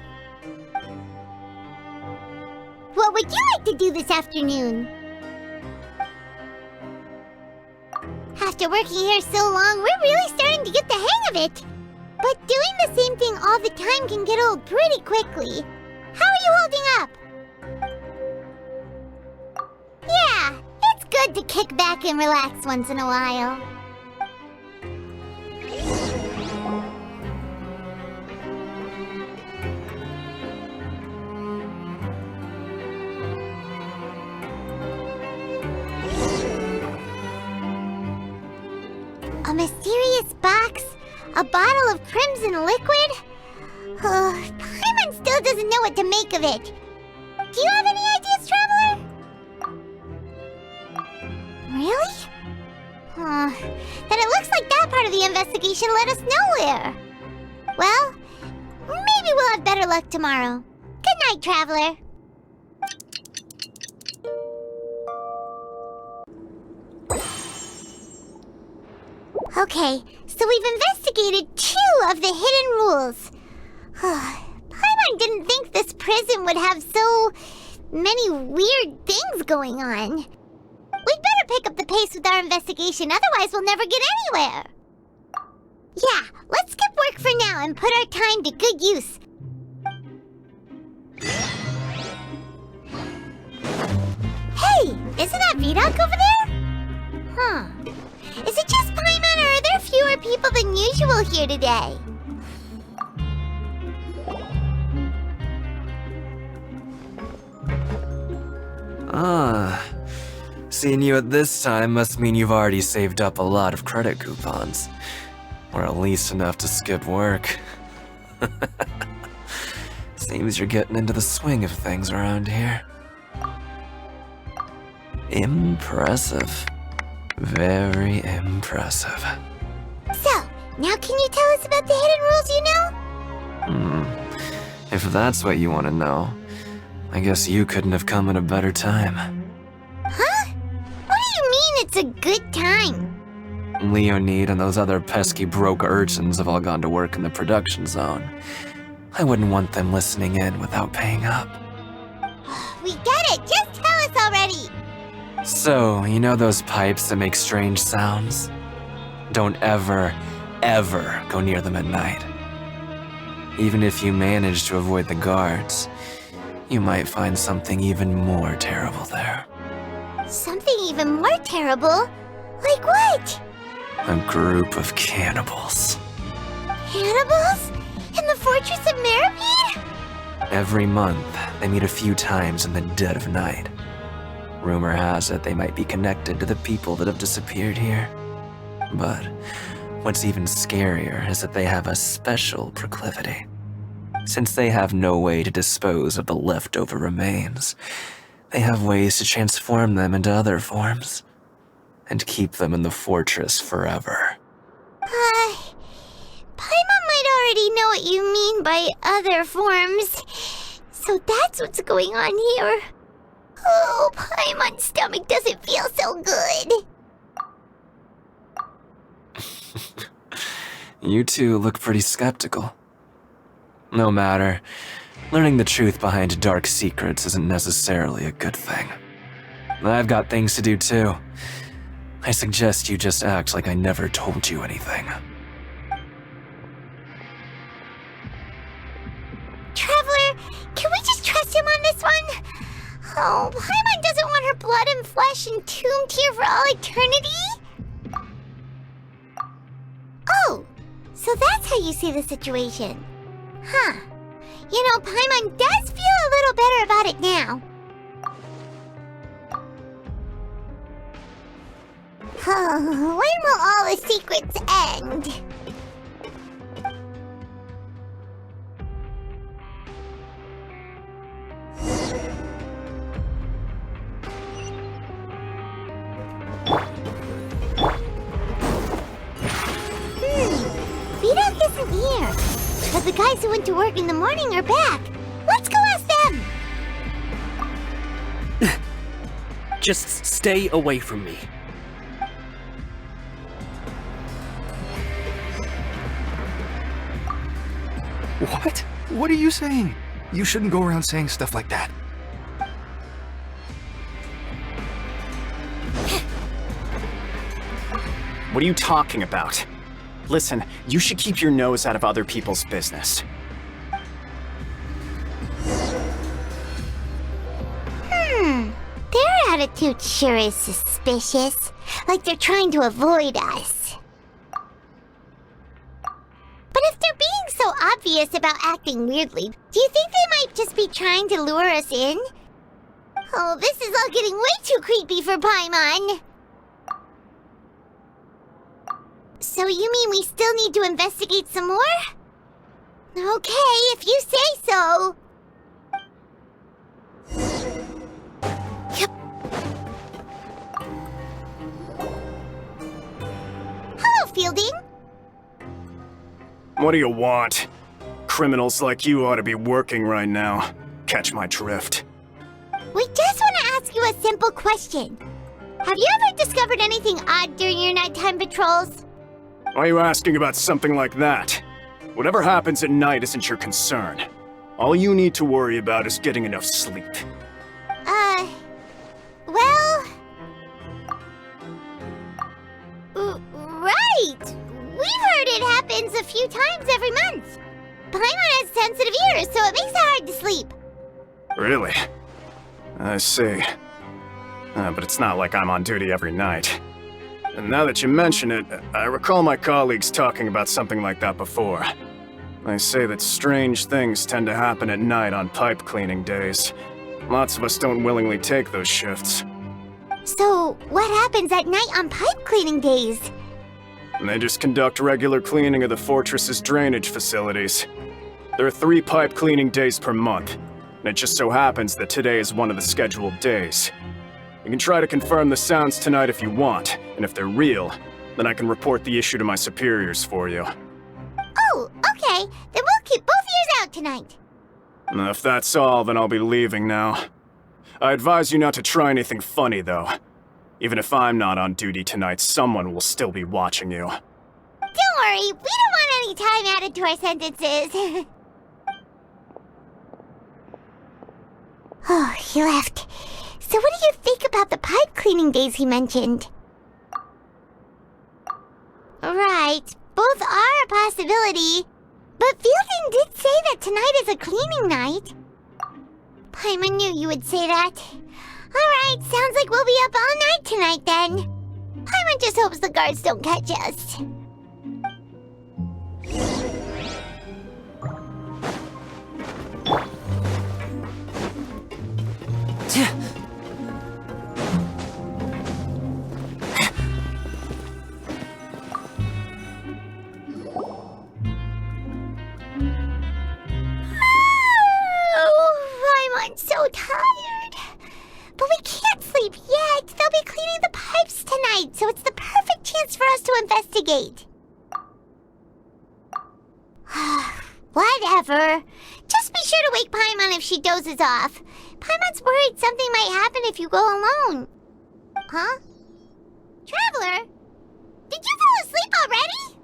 What would you like to do this afternoon? After working here so long, we're really starting to get the hang of it. But doing the same thing all the time can get old pretty quickly. How are you holding up? Yeah, it's good to kick back and relax once in a while. A mysterious box? A bottle of crimson liquid? Paimon still doesn't know what to make of it. Do you have any ideas, Traveler? Really? Then it looks like that part of the investigation led us nowhere. Well, maybe we'll have better luck tomorrow. Good night, Traveler. Okay, so we've investigated 2 of the hidden rules. Paimon didn't think this prison would have so many weird things going on. We'd better pick up the pace with our investigation, otherwise we'll never get anywhere. Yeah, let's skip work for now and put our time to good use. Hey, isn't that Vidoc over there? Huh. Is it just Paimon, or are there fewer people than usual here today? Seeing you at this time must mean you've already saved up a lot of credit coupons. Or at least enough to skip work. Seems you're getting into the swing of things around here. Impressive. Very impressive. So, now can you tell us about the hidden rules you know? If that's what you want to know, I guess you couldn't have come at a better time. Huh? What do you mean it's a good time? Leonid and those other pesky broke urchins have all gone to work in the production zone. I wouldn't want them listening in without paying up. We get it! Just tell us already! So, you know those pipes that make strange sounds? Don't ever, ever go near them at night. Even if you manage to avoid the guards, you might find something even more terrible there. Something even more terrible? Like what? A group of cannibals. Cannibals? In the Fortress of Meripede? Every month, they meet a few times in the dead of night. Rumor has it they might be connected to the people that have disappeared here. But what's even scarier is that they have a special proclivity. Since they have no way to dispose of the leftover remains, they have ways to transform them into other forms and keep them in the fortress forever. Paimon might already know what you mean by other forms. So that's what's going on here. Oh, Paimon's stomach doesn't feel so good. You two look pretty skeptical. No matter, learning the truth behind dark secrets isn't necessarily a good thing. I've got things to do too. I suggest you just act like I never told you anything. Traveler, can we just trust him on this one? Oh, Paimon doesn't want her blood and flesh entombed here for all eternity? Oh, so that's how you see the situation. Huh. You know, Paimon does feel a little better about it now. Oh, when will all the secrets end? the guys who went to work in the morning are back. Let's go ask them! Just stay away from me. What? What are you saying? You shouldn't go around saying stuff like that. What are you talking about? Listen, you should keep your nose out of other people's business. Their attitude sure is suspicious. Like they're trying to avoid us. But if they're being so obvious about acting weirdly, do you think they might just be trying to lure us in? Oh, this is all getting way too creepy for Paimon. So you mean we still need to investigate some more? Okay, if you say so. Hello, Fielding. What do you want? Criminals like you ought to be working right now. Catch my drift. We just want to ask you a simple question. Have you ever discovered anything odd during your nighttime patrols? Why are you asking about something like that? Whatever happens at night isn't your concern. All you need to worry about is getting enough sleep. Well... right! We've heard it happens a few times every month. Paimon has sensitive ears, so it makes it hard to sleep. Really? I see. But it's not like I'm on duty every night. And now that you mention it, I recall my colleagues talking about something like that before. They say that strange things tend to happen at night on pipe cleaning days. Lots of us don't willingly take those shifts. So, what happens at night on pipe cleaning days? And they just conduct regular cleaning of the fortress's drainage facilities. There are 3 pipe cleaning days per month, and it just so happens that today is one of the scheduled days. You can try to confirm the sounds tonight if you want, and if they're real, then I can report the issue to my superiors for you. Oh, okay. Then we'll keep both ears out tonight. And if that's all, then I'll be leaving now. I advise you not to try anything funny, though. Even if I'm not on duty tonight, someone will still be watching you. Don't worry, we don't want any time added to our sentences. Oh, he left. So what do you think about the pipe cleaning days he mentioned? Right, both are a possibility. But Fielding did say that tonight is a cleaning night. Paimon knew you would say that. Alright, sounds like we'll be up all night tonight then. Paimon just hopes the guards don't catch us. I'm so tired. But we can't sleep yet. They'll be cleaning the pipes tonight, so it's the perfect chance for us to investigate. Whatever. Just be sure to wake Paimon if she dozes off. Paimon's worried something might happen if you go alone. Huh? Traveler? Did you fall asleep already?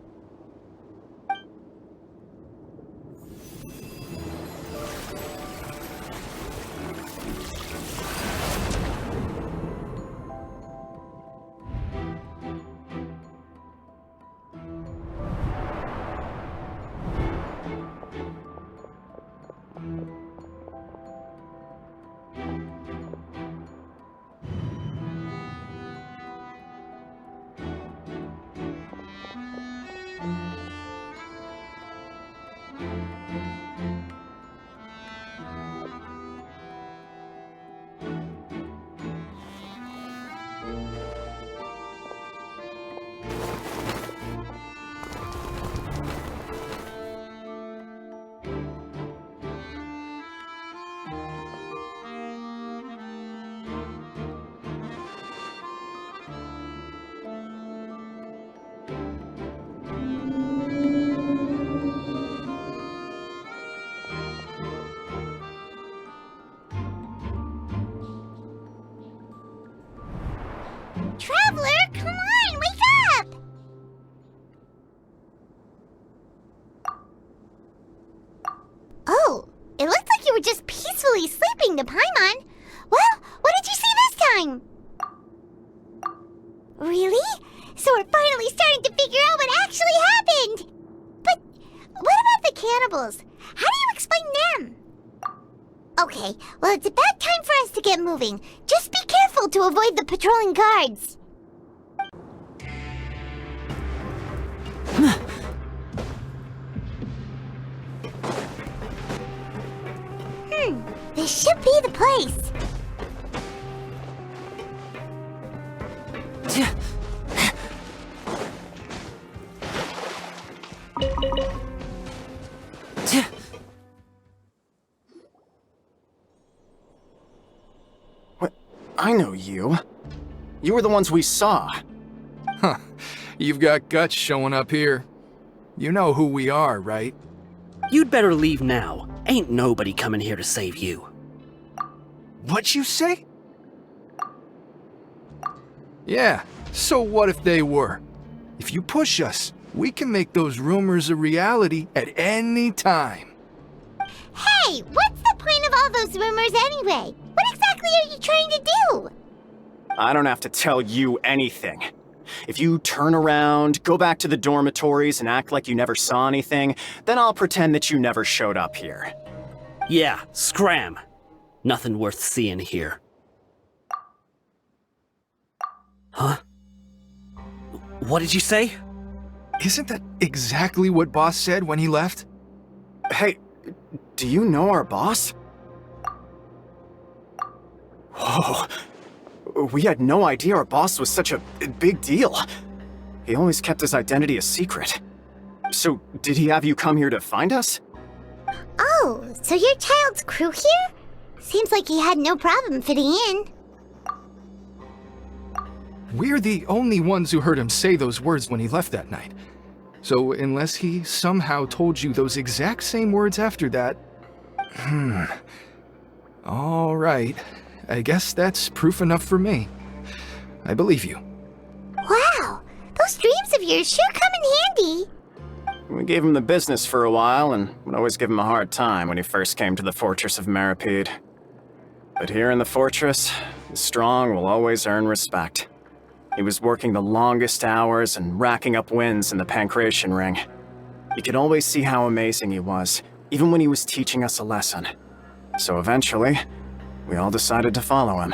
happening to Paimon. Well, what did you see this time? Really? So we're finally starting to figure out what actually happened! But what about the cannibals? How do you explain them? Okay, well, it's about time for us to get moving. Just be careful to avoid the patrolling guards. This should be the place. What? I know you. You were the ones we saw. Huh. You've got guts showing up here. You know who we are, right? You'd better leave now. Ain't nobody coming here to save you. What'd you say? Yeah, so what if they were? If you push us, we can make those rumors a reality at any time. Hey, what's the point of all those rumors anyway? What exactly are you trying to do? I don't have to tell you anything. If you turn around, go back to the dormitories and act like you never saw anything, then I'll pretend that you never showed up here. Yeah, scram. Nothing worth seeing here. Huh? What did you say? Isn't that exactly what Boss said when he left? Hey, do you know our boss? Whoa. We had no idea our boss was such a big deal. He always kept his identity a secret. So, did he have you come here to find us? Oh, so your child's crew here? Seems like he had no problem fitting in. We're the only ones who heard him say those words when he left that night. So unless he somehow told you those exact same words after that... All right. I guess that's proof enough for me. I believe you. Wow, those dreams of yours sure come in handy. We gave him the business for a while and would always give him a hard time when he first came to the Fortress of Meripede. But here in the fortress, the strong will always earn respect. He was working the longest hours and racking up wins in the Pancration Ring. You could always see how amazing he was, even when he was teaching us a lesson. So eventually, we all decided to follow him.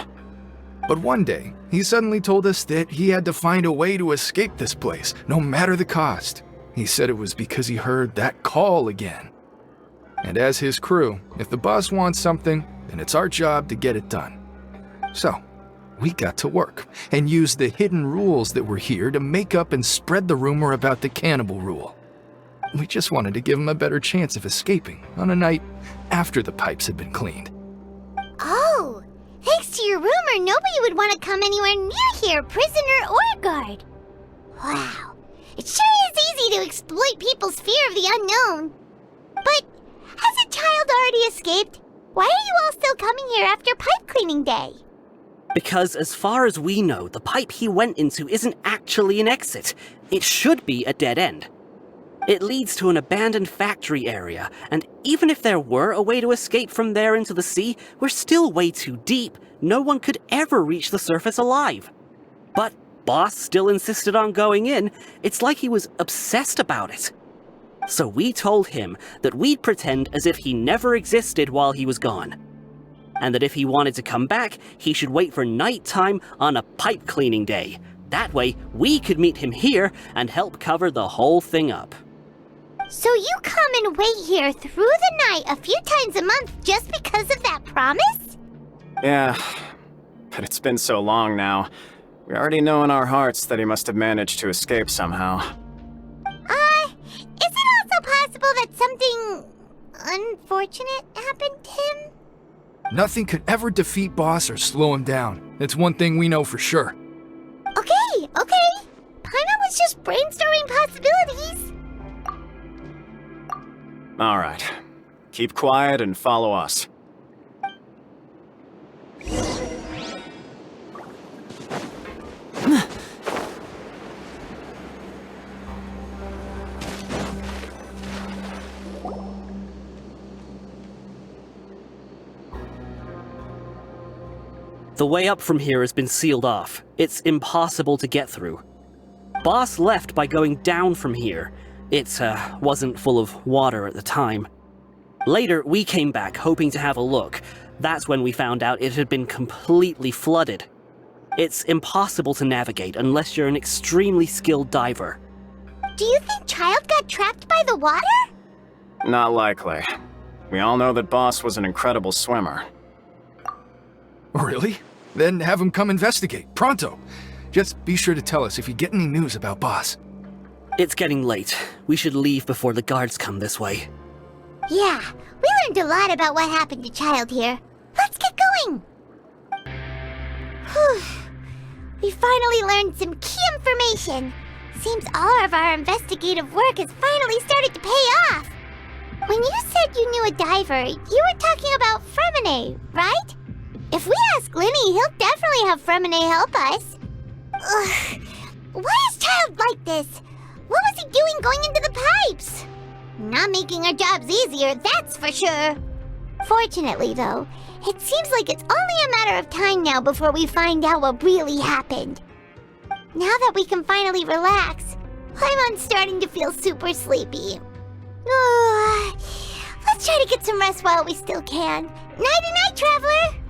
But one day, he suddenly told us that he had to find a way to escape this place, no matter the cost. He said it was because he heard that call again. And as his crew, if the boss wants something, then it's our job to get it done. So, we got to work, and used the hidden rules that were here to make up and spread the rumor about the cannibal rule. We just wanted to give him a better chance of escaping on a night after the pipes had been cleaned. Oh, thanks to your rumor, nobody would want to come anywhere near here, prisoner or guard. Wow, it sure is easy to exploit people's fear of the unknown. But has a child already escaped? Why are you all still coming here after pipe cleaning day? Because as far as we know, the pipe he went into isn't actually an exit. It should be a dead end. It leads to an abandoned factory area, and even if there were a way to escape from there into the sea, we're still way too deep. No one could ever reach the surface alive. But Boss still insisted on going in. It's like he was obsessed about it. So we told him that we'd pretend as if he never existed while he was gone. And that if he wanted to come back, he should wait for nighttime on a pipe cleaning day. That way, we could meet him here and help cover the whole thing up. So you come and wait here through the night a few times a month just because of that promise? Yeah, but it's been so long now. We already know in our hearts that he must have managed to escape somehow. Is it also possible that something unfortunate happened to him? Nothing could ever defeat Boss or slow him down. It's one thing we know for sure. Okay. Paimon was just brainstorming possibilities. All right. Keep quiet and follow us. The way up from here has been sealed off. It's impossible to get through. Boss left by going down from here. It wasn't full of water at the time. Later, we came back hoping to have a look. That's when we found out it had been completely flooded. It's impossible to navigate unless you're an extremely skilled diver. Do you think Child got trapped by the water? Not likely. We all know that Boss was an incredible swimmer. Really? Then have him come investigate, pronto. Just be sure to tell us if you get any news about Boss. It's getting late. We should leave before the guards come this way. Yeah, we learned a lot about what happened to Child here. Let's get going! Whew. We finally learned some key information. Seems all of our investigative work has finally started to pay off. When you said you knew a diver, you were talking about Fremine, right? If we ask Lyney, he'll definitely have Fremine help us. Ugh. Why is Child like this? What was he doing going into the pipes? Not making our jobs easier, that's for sure. Fortunately, though, it seems like it's only a matter of time now before we find out what really happened. Now that we can finally relax, I'm starting to feel super sleepy. Let's try to get some rest while we still can. Nighty-night, traveler!